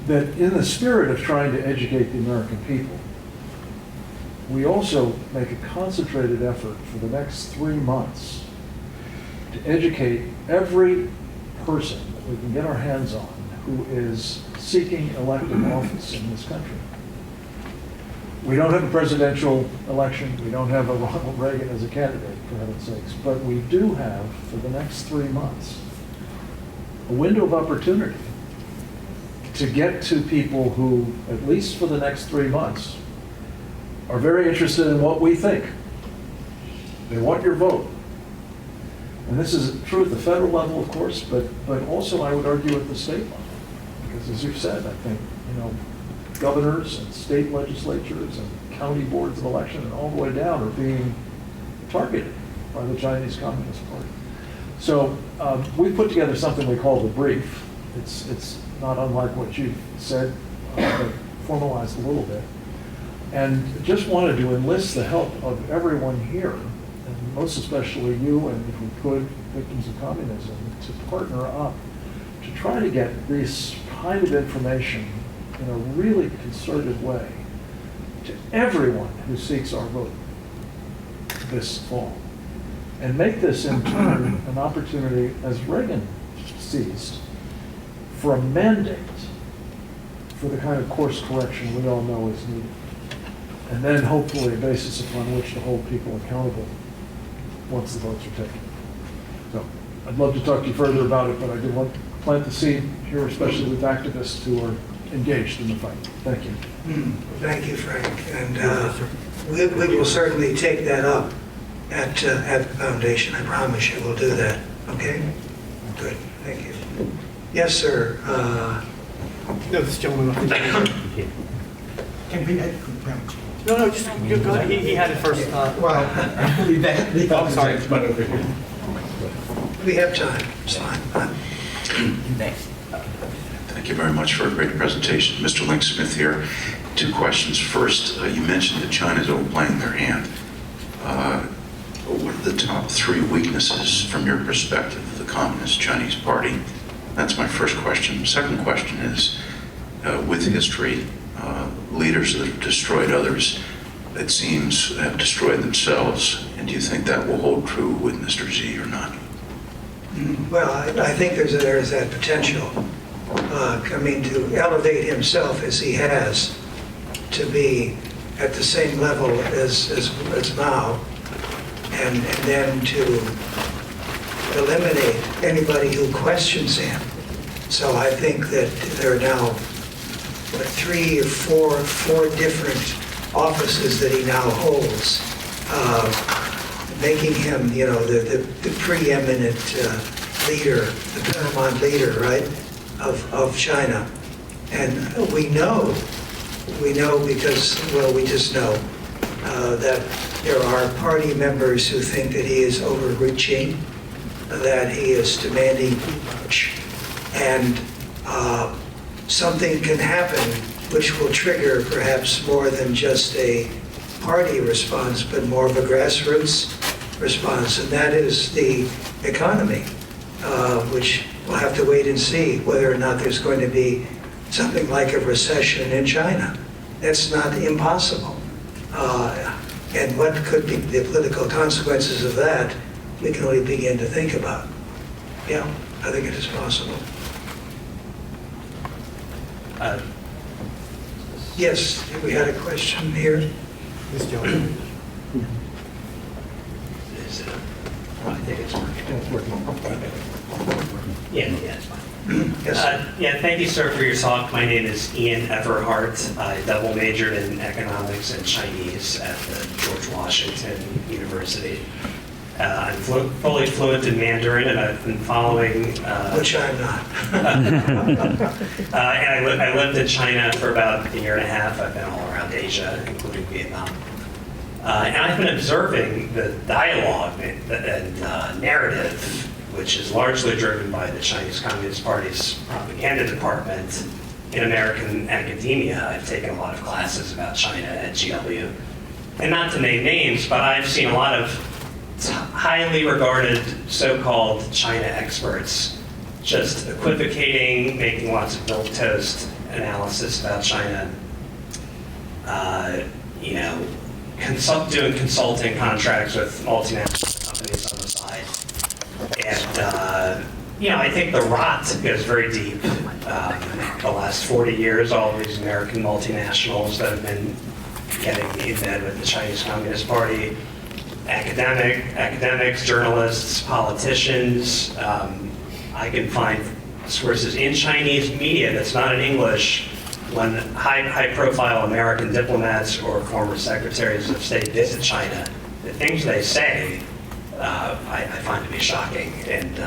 That in the spirit of trying to educate the American people, we also make a concentrated effort for the next 3 months to educate every person that we can get our hands on who is seeking elective office in this country. We don't have a presidential election. We don't have a Ronald Reagan as a candidate, for heaven's sakes. But we do have, for the next 3 months, a window of opportunity to get to people who, at least for the next 3 months, are very interested in what we think. They want your vote. And this is true at the federal level, of course, but also I would argue at the state level. Because as you've said, I think, governors and state legislatures and county boards of election and all the way down are being targeted by the Chinese Communist Party. So we put together something we call the brief. It's not unlike what you said, but formalized a little bit. And just wanted to enlist the help of everyone here, and most especially you, and if we could, victims of communism, to partner up to try to get this kind of information in a really concerted way to everyone who seeks our vote this fall. And make this, in turn, an opportunity, as Reagan seized, for a mandate for the kind of course correction we all know is needed. And then hopefully a basis upon which to hold people accountable once the votes are taken. So I'd love to talk to you further about it, but I did want to plant the seed here, especially with activists who are engaged in the fight. Thank you. Thank you, Frank. And we will certainly take that up at the foundation. I promise you we'll do that. Okay? Good. Thank you. Yes, sir. No, this gentleman. Can we? No, just go ahead. He had it first. I'm sorry. We have time. It's fine. Thanks. Thank you very much for a great presentation. Mr. Link Smith here. 2 questions. First, you mentioned that China's overplaying their hand. What are the top 3 weaknesses from your perspective of the Communist Chinese Party? That's my first question. Second question is, with history, leaders that have destroyed others, it seems, have destroyed themselves. And do you think that will hold true with Mr. Xi or not? Well, I think there's that potential. To elevate himself as he has to be at the same level as Mao, and then to eliminate anybody who questions him. So I think that there are now 3 or 4 different offices that he now holds, making him, the preeminent leader, the paramount leader, right, of China. And we know because, well, we just know that there are party members who think that he is overreaching, that he is demanding too much, and something can happen which will trigger perhaps more than just a party response, but more of a grassroots response, and that is the economy, which we'll have to wait and see whether or not there's going to be something like a recession in China. That's not impossible. And what could be the political consequences of that, we can only begin to think about. Yeah, I think it is possible. Yes, we had a question here. This gentleman. I think it's working. Yeah, it's fine. Yes. Thank you, sir, for your talk. My name is Ian Everhart. I double majored in economics and Chinese at the George Washington University. I'm fully fluent in Mandarin, and I've been following... Which I'm not. And I lived in China for about 1.5 years. I've been all around Asia, including Vietnam. And I've been observing the dialogue and narrative, which is largely driven by the Chinese Communist Party's propaganda department in American academia. I've taken a lot of classes about China at GLU. And not to name names, but I've seen a lot of highly regarded so-called China experts just equivocating, making lots of milquetoast analysis about China, doing consulting contracts with multinational companies on the side. And, I think the rot goes very deep. The last 40 years, all of these American multinationals that have been getting in bed with the Chinese Communist Party, academics, journalists, politicians. I can find sources in Chinese media that's not in English when high-profile American diplomats or former secretaries of state visit China. The things they say, I find to be shocking. And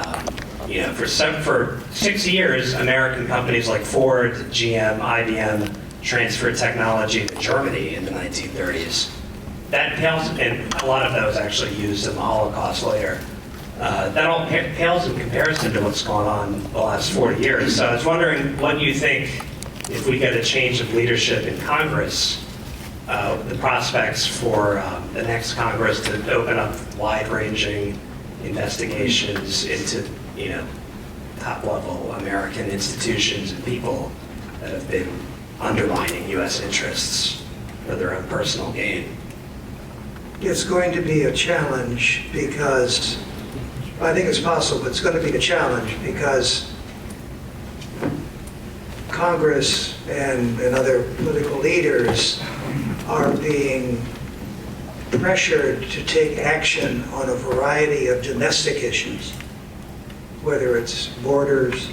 for 6 years, American companies like Ford, GM, IBM transferred technology to Germany in the 1930s. That pales, and a lot of that was actually used in the Holocaust later. That all pales in comparison to what's gone on the last 40 years. So I was wondering, what do you think, if we get a change of leadership in Congress, the prospects for the next Congress to open up wide-ranging investigations into, top-level American institutions and people that have been undermining U.S. interests for their own personal gain? It's going to be a challenge because, I think it's possible, but it's going to be a challenge because Congress and other political leaders are being pressured to take action on a variety of domestic issues, whether it's borders,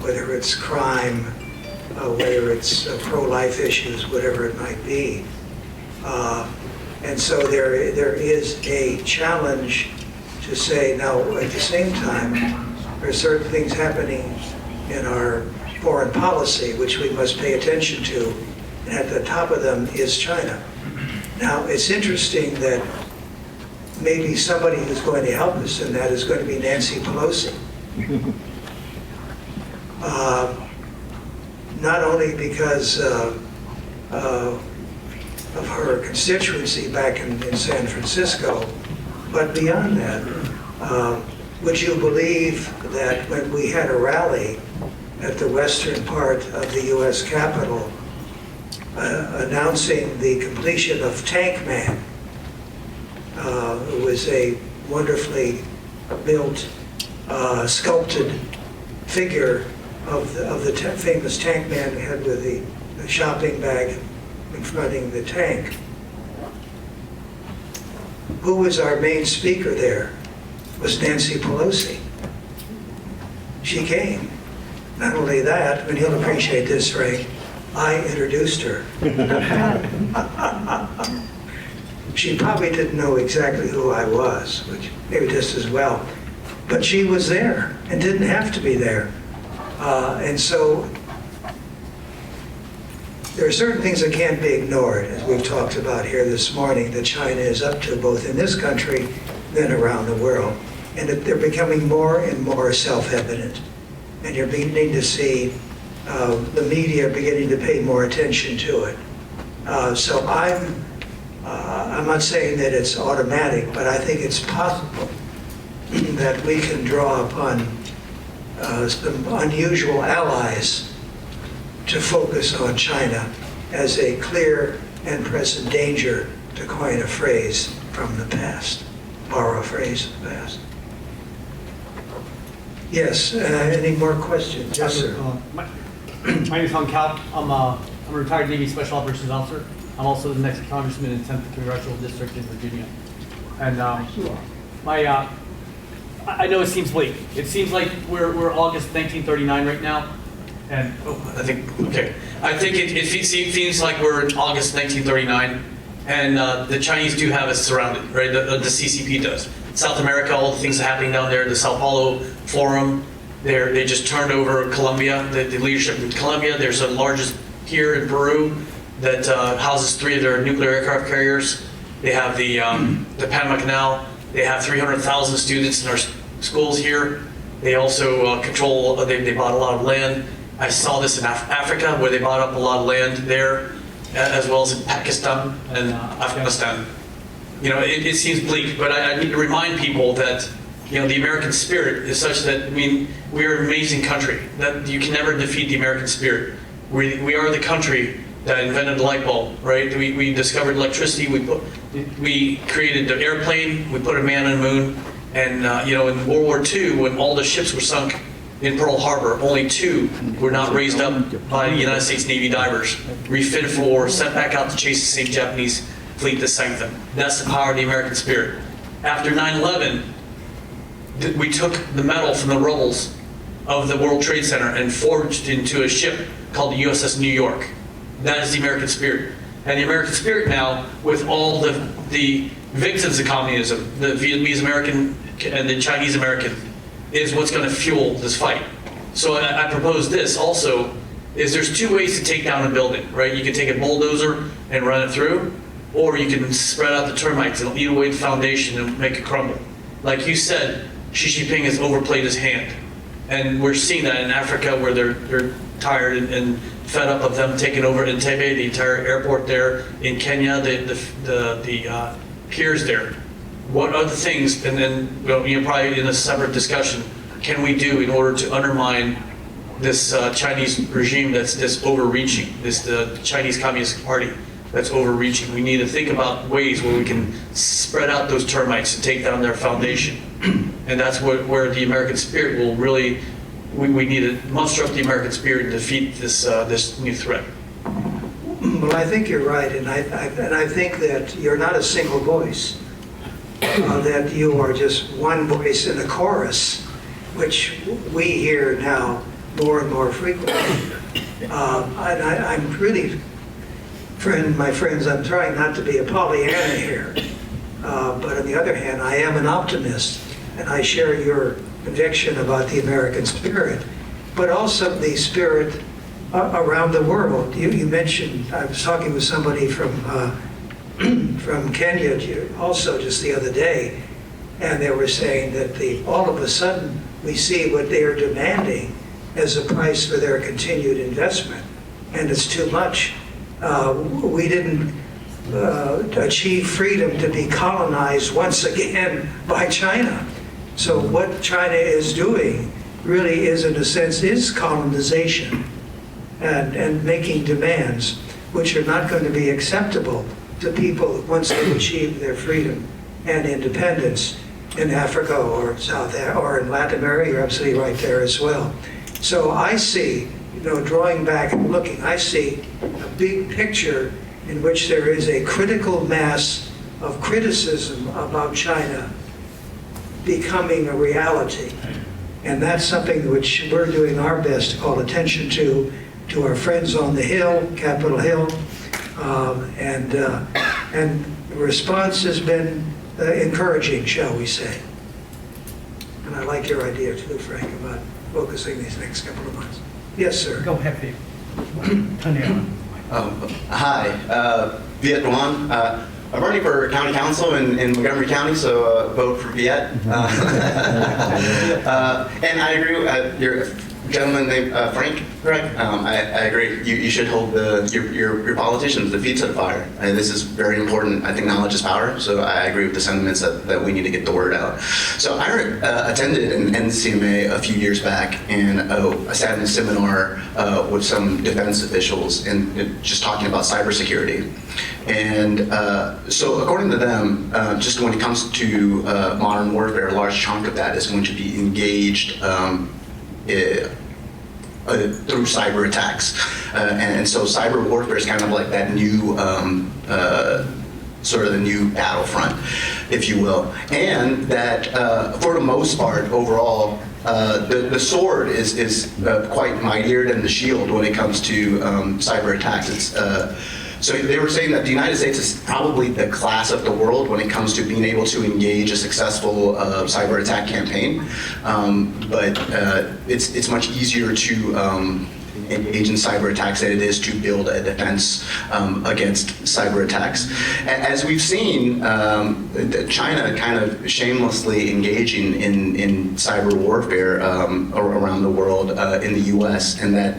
whether it's crime, whether it's pro-life issues, whatever it might be. And so there is a challenge to say, now at the same time, there are certain things happening in our foreign policy which we must pay attention to, and at the top of them is China. Now, it's interesting that maybe somebody who's going to help us in that is going to be Nancy Pelosi. Not only because of her constituency back in San Francisco, but beyond that. Would you believe that when we had a rally at the western part of the U.S. Capitol announcing the completion of Tank Man, it was a wonderfully built, sculpted figure of the famous Tank Man head with the shopping bag confronting the tank. Who was our main speaker there? It was Nancy Pelosi. She came. Not only that, and you'll appreciate this, Frank, I introduced her. She probably didn't know exactly who I was, which maybe just as well, but she was there and didn't have to be there. And so there are certain things that can't be ignored, as we've talked about here this morning, that China is up to, both in this country and around the world. And that they're becoming more and more self-evident. And you're beginning to see the media beginning to pay more attention to it. So I'm not saying that it's automatic, but I think it's possible that we can draw upon some unusual allies to focus on China as a clear and present danger, to coin a phrase from the past, borrow a phrase from the past. Yes, any more questions? Yes, sir. My name is Hong Kao. I'm a retired Navy Special Operations Officer. I'm also the next congressman in the 10th Congressional District in Virginia. And I know it seems bleak. It seems like we're August 1939 right now. And I think it seems like we're in August 1939, and the Chinese do have us surrounded, right? The CCP does. South America, all the things happening down there, the Sao Paulo Forum, they just turned over Colombia, the leadership in Colombia. There's the largest here in Peru that houses 3 of their nuclear aircraft carriers. They have the Panama Canal. They have 300,000 students in our schools here. They also control, they bought a lot of land. I saw this in Africa, where they bought up a lot of land there, as well as in Pakistan and Afghanistan. It seems bleak, but I need to remind people that, the American spirit is such that, we're an amazing country, that you can never defeat the American spirit. We are the country that invented the light bulb, right? We discovered electricity, we created the airplane, we put a man on the moon, And in World War II, when all the ships were sunk in Pearl Harbor, only 2 were not raised up by the United States Navy divers, refitted for war, sent back out to chase the same Japanese fleet that sank them. That's the power of the American spirit. After 9/11, we took the metal from the rubbles of the World Trade Center and forged into a ship called the USS New York. That is the American spirit. And the American spirit now, with all the victims of communism, the Vietnamese American and the Chinese American, is what's going to fuel this fight. So I propose this also, is there's 2 ways to take down a building, right? You can take a bulldozer and run it through, or you can spread out the termites and eat away the foundation and make it crumble. Like you said, Xi Jinping has overplayed his hand. And we're seeing that in Africa, where they're tired and fed up of them taking over Entebbe, the entire airport there. In Kenya, the piers there. What other things, and then probably in a separate discussion, can we do in order to undermine this Chinese regime that's overreaching, the Chinese Communist Party that's overreaching? We need to think about ways where we can spread out those termites and take down their foundation. And that's where the American spirit will really, we need to muster up the American spirit and defeat this new threat. Well, I think you're right, and I think that you're not a single voice. That you are just one voice in a chorus, which we hear now more and more frequently. I'm really, my friends, I'm trying not to be a Pollyanna here, but on the other hand, I am an optimist, and I share your conviction about the American spirit, but also the spirit around the world. You mentioned, I was talking with somebody from Kenya also just the other day, and they were saying that all of a sudden we see what they are demanding as a price for their continued investment, and it's too much. We didn't achieve freedom to be colonized once again by China. So what China is doing really is, in a sense, is colonization and making demands which are not going to be acceptable to people once they've achieved their freedom and independence in Africa or or in Latin America. You're absolutely right there as well. So I see, drawing back and looking, I see a big picture in which there is a critical mass of criticism about China becoming a reality. And that's something which we're doing our best to call attention to our friends on the Hill, Capitol Hill. And the response has been encouraging, shall we say. And I like your idea too, Frank, about focusing these next couple of months. Yes, sir. Go ahead, Pete. Hi, Viet Duan. I'm running for county council in Montgomery County, so vote for Viet. And I agree with your gentleman named Frank, correct? I agree. You should hold your politicians' the feet to the fire. And this is very important. I think knowledge is power, so I agree with the sentiments that we need to get the word out. So I attended an NCMA a few years back, and I sat in a seminar with some defense officials and just talking about cybersecurity. And so according to them, just when it comes to modern warfare, a large chunk of that is going to be engaged through cyber attacks. And so cyber warfare is kind of like that new, sort of the new battlefront, if you will. And that for the most part, overall, the sword is quite mightier than the shield when it comes to cyber attacks. So they were saying that the United States is probably the class of the world when it comes to being able to engage a successful cyber attack campaign. But it's much easier to engage in cyber attacks than it is to build a defense against cyber attacks. As we've seen, China kind of shamelessly engaging in cyber warfare around the world in the US, and that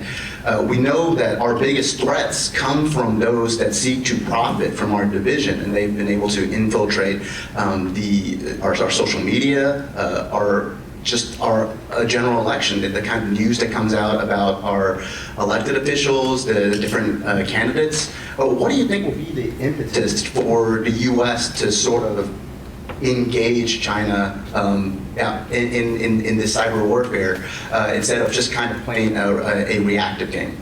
we know that our biggest threats come from those that seek to profit from our division, and they've been able to infiltrate our social media, our general election, the kind of news that comes out about our elected officials, the different candidates. What do you think will be the impetus for the U.S. to sort of engage China in this cyber warfare instead of just kind of playing a reactive game?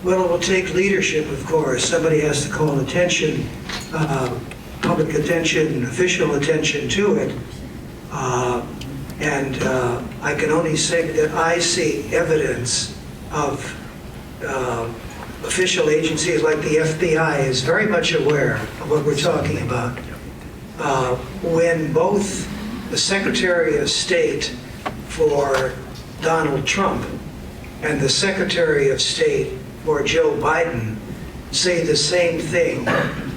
Well, it will take leadership, of course. Somebody has to call attention, public attention, official attention to it. And I can only say that I see evidence of official agencies like the FBI is very much aware of what we're talking about. When both the Secretary of State for Donald Trump and the Secretary of State for Joe Biden say the same thing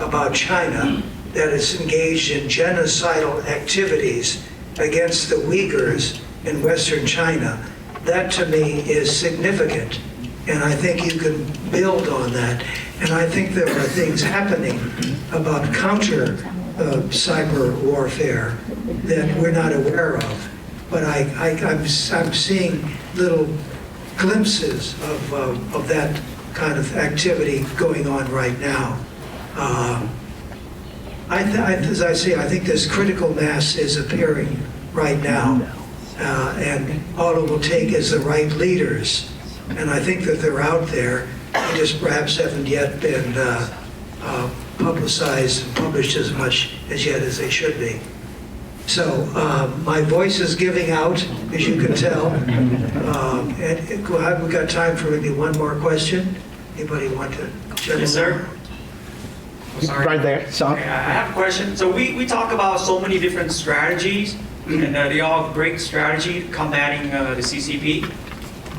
about China, that it's engaged in genocidal activities against the Uyghurs in Western China, that to me is significant. And I think you can build on that. And I think there are things happening about counter cyber warfare that we're not aware of. But I'm seeing little glimpses of that kind of activity going on right now. As I say, I think this critical mass is appearing right now. And all it will take is the right leaders. And I think that they're out there. They just perhaps haven't yet been publicized and published as much as yet as they should be. So my voice is giving out, as you can tell. And we've got time for maybe one more question. Anybody want to? Yes, sir. Sorry. Right there, son. Okay, I have a question. So we talk about so many different strategies, and they all great strategy combating the CCP.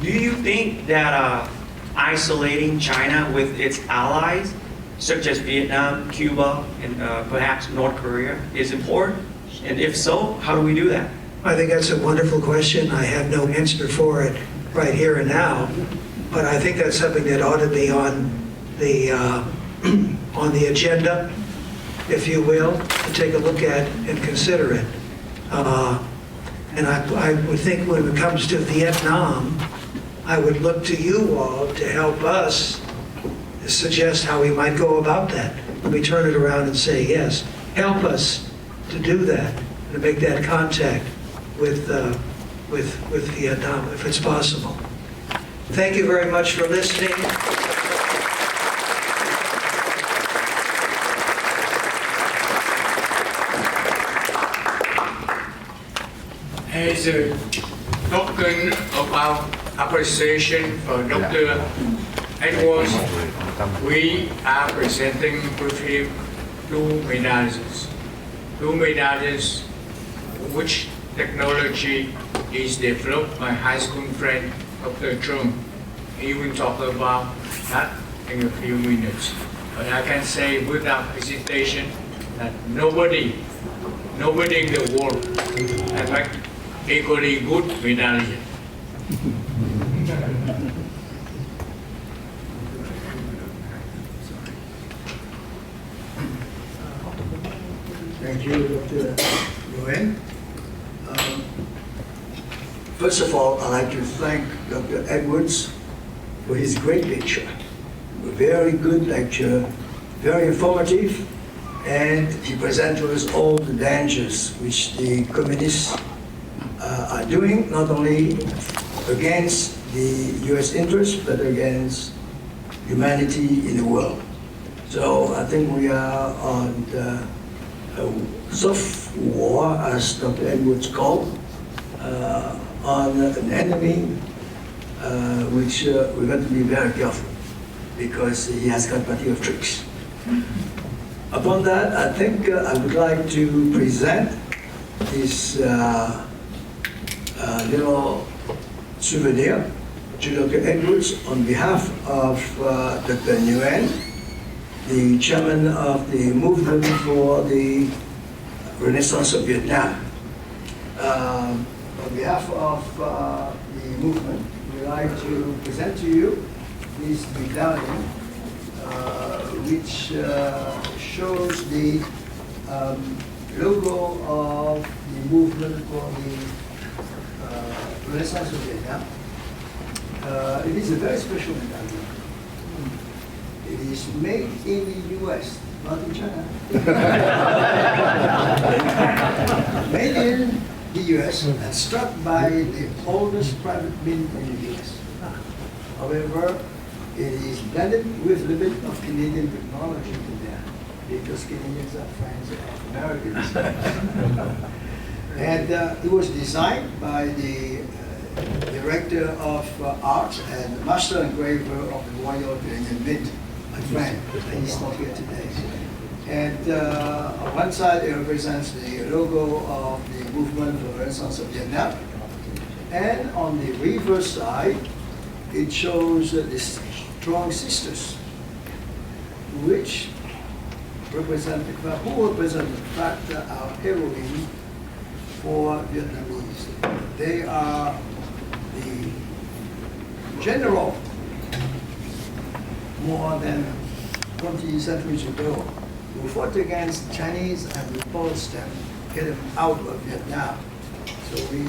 Do you think that isolating China with its allies, such as Vietnam, Cuba, and perhaps North Korea, is important? And if so, how do we do that? I think that's a wonderful question. I have no answer for it right here and now, but I think that's something that ought to be on the agenda, if you will, to take a look at and consider it. And I would think when it comes to Vietnam, I would look to you all to help us suggest how we might go about that. Let me turn it around and say, yes, help us to do that, to make that contact with Vietnam, if it's possible. Thank you very much for listening. As a token of our appreciation for Dr. Edwards, we are presenting with him two medallions. Two medallions which technology is developed by high school friend Dr. Trojan. He will talk about that in a few minutes. But I can say without hesitation that nobody in the world has like equally good medallion. Thank you, Dr. Nguyen. First of all, I'd like to thank Dr. Edwards for his great lecture. A very good lecture, very informative, and he presented to us all the dangers which the communists are doing, not only against the US interests, but against humanity in the world. So I think we are on the soft war, as Dr. Edwards called, on an enemy which we're going to be very careful, because he has got plenty of tricks. Upon that, I think I would like to present this little souvenir to Dr. Edwards on behalf of Dr. Nguyen, the chairman of the movement for the Renaissance of Vietnam. On behalf of the movement, we'd like to present to you this medallion, which shows the logo of the movement for the Renaissance of Vietnam. It is a very special medallion. It is made in the US not in China. Made in the US and struck by the oldest private mint in the US. However, it is blended with a little bit of Canadian technology in there, because Canadians are friends of Americans. And it was designed by the director of art and the master engraver of the Royal Canadian Mint, my friend, and he's not here today. And on one side it represents the logo of the movement for the Renaissance of Vietnam, and on the reverse side it shows the strong sisters, which represent the fact that our heroine for Vietnamese. They are the general more than 20 centuries ago who fought against Chinese and repulsed them, get them out of Vietnam. So we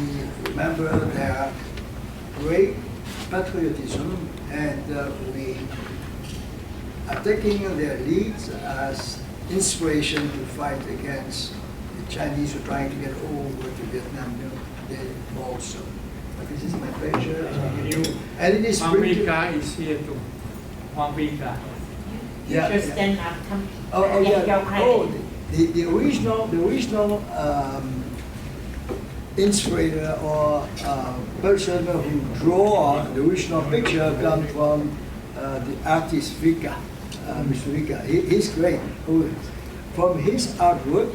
remember their great patriotism, and we are taking their leads as inspiration to fight against the Chinese who are trying to get over to Vietnam also. But this is my pleasure. And it is America is here too. America. Yeah. You should stand up. Come. The original inspirator or person who draw the original picture comes from the artist Vika, Mr. Vika. He's great. From his artwork,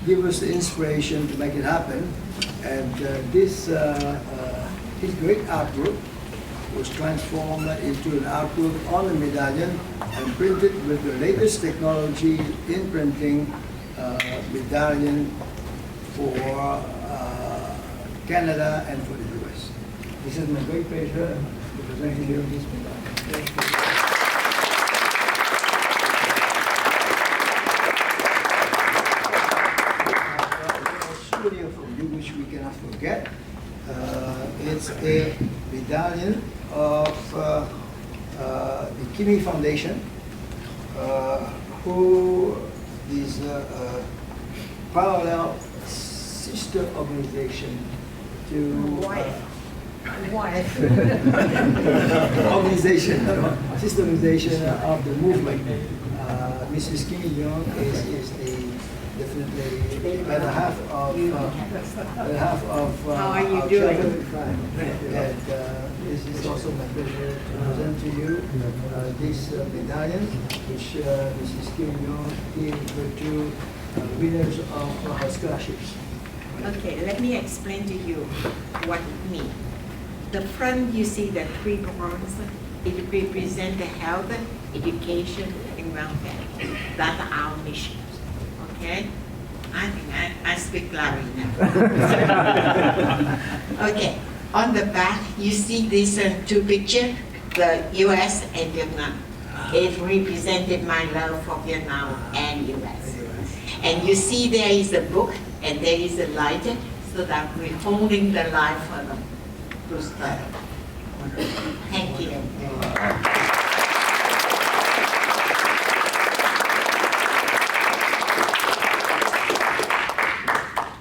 give us the inspiration to make it happen. And his great artwork was transformed into an artwork on a medallion and printed with the latest technology in printing medallion for Canada and for the US. This is my great pleasure to present you this medallion. Thank you. From you which we cannot forget. It's a medallion of the Kimi Foundation, who is a parallel sister organization to sister organization of the movement. Mrs. Kim Il-young is definitely better half of How are you our doing? children. And this is also my pleasure to present to you this medallion, which Mrs. Kim Il-young gave to winners of her scholarships. Okay, let me explain to you what it means. The front, you see the three bronze. It represents the health, education, and welfare. That's our mission. Okay? I think I speak loud enough. Okay, on the back, you see these two pictures, the US and Vietnam. It represented my love for Vietnam and US. And you see there is a book and there is a light, so that we're holding the light for them. Thank you.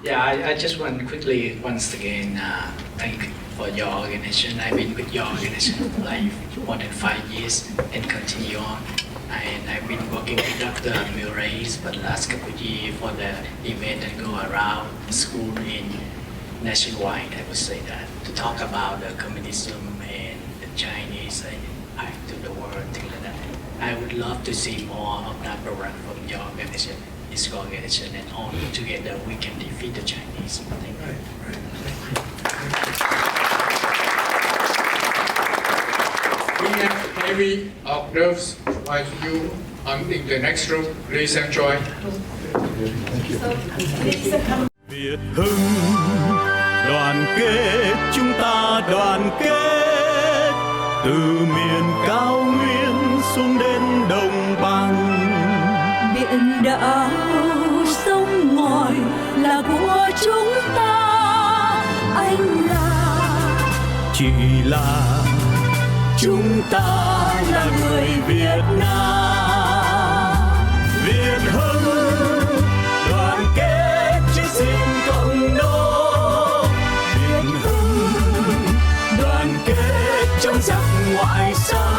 Yeah, I just want quickly, once again, thank you for your organization. I've been with your organization like more than 5 years and continue on. And I've been working with Dr. Murray for the last couple of years for the event that go around the school in nationwide, I would say that, to talk about the communism and the Chinese impact to the world, things like that. I would love to see more of that program from your organization, this organization, and all together we can defeat the Chinese. Thank you. We have heavy hors d'oeuvres by you in the next room. Please enjoy. Việt hưng đoàn kết, chúng ta đoàn kết từ miền cao nguyên xuống đến đồng bằng. Biển đảo sông ngòi là của chúng ta, anh là, Chị là, chúng ta là người Việt Nam. Việt ngoại xâm,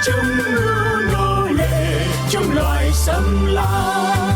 chúng mưu nô lệ, chúng loài xâm lăng.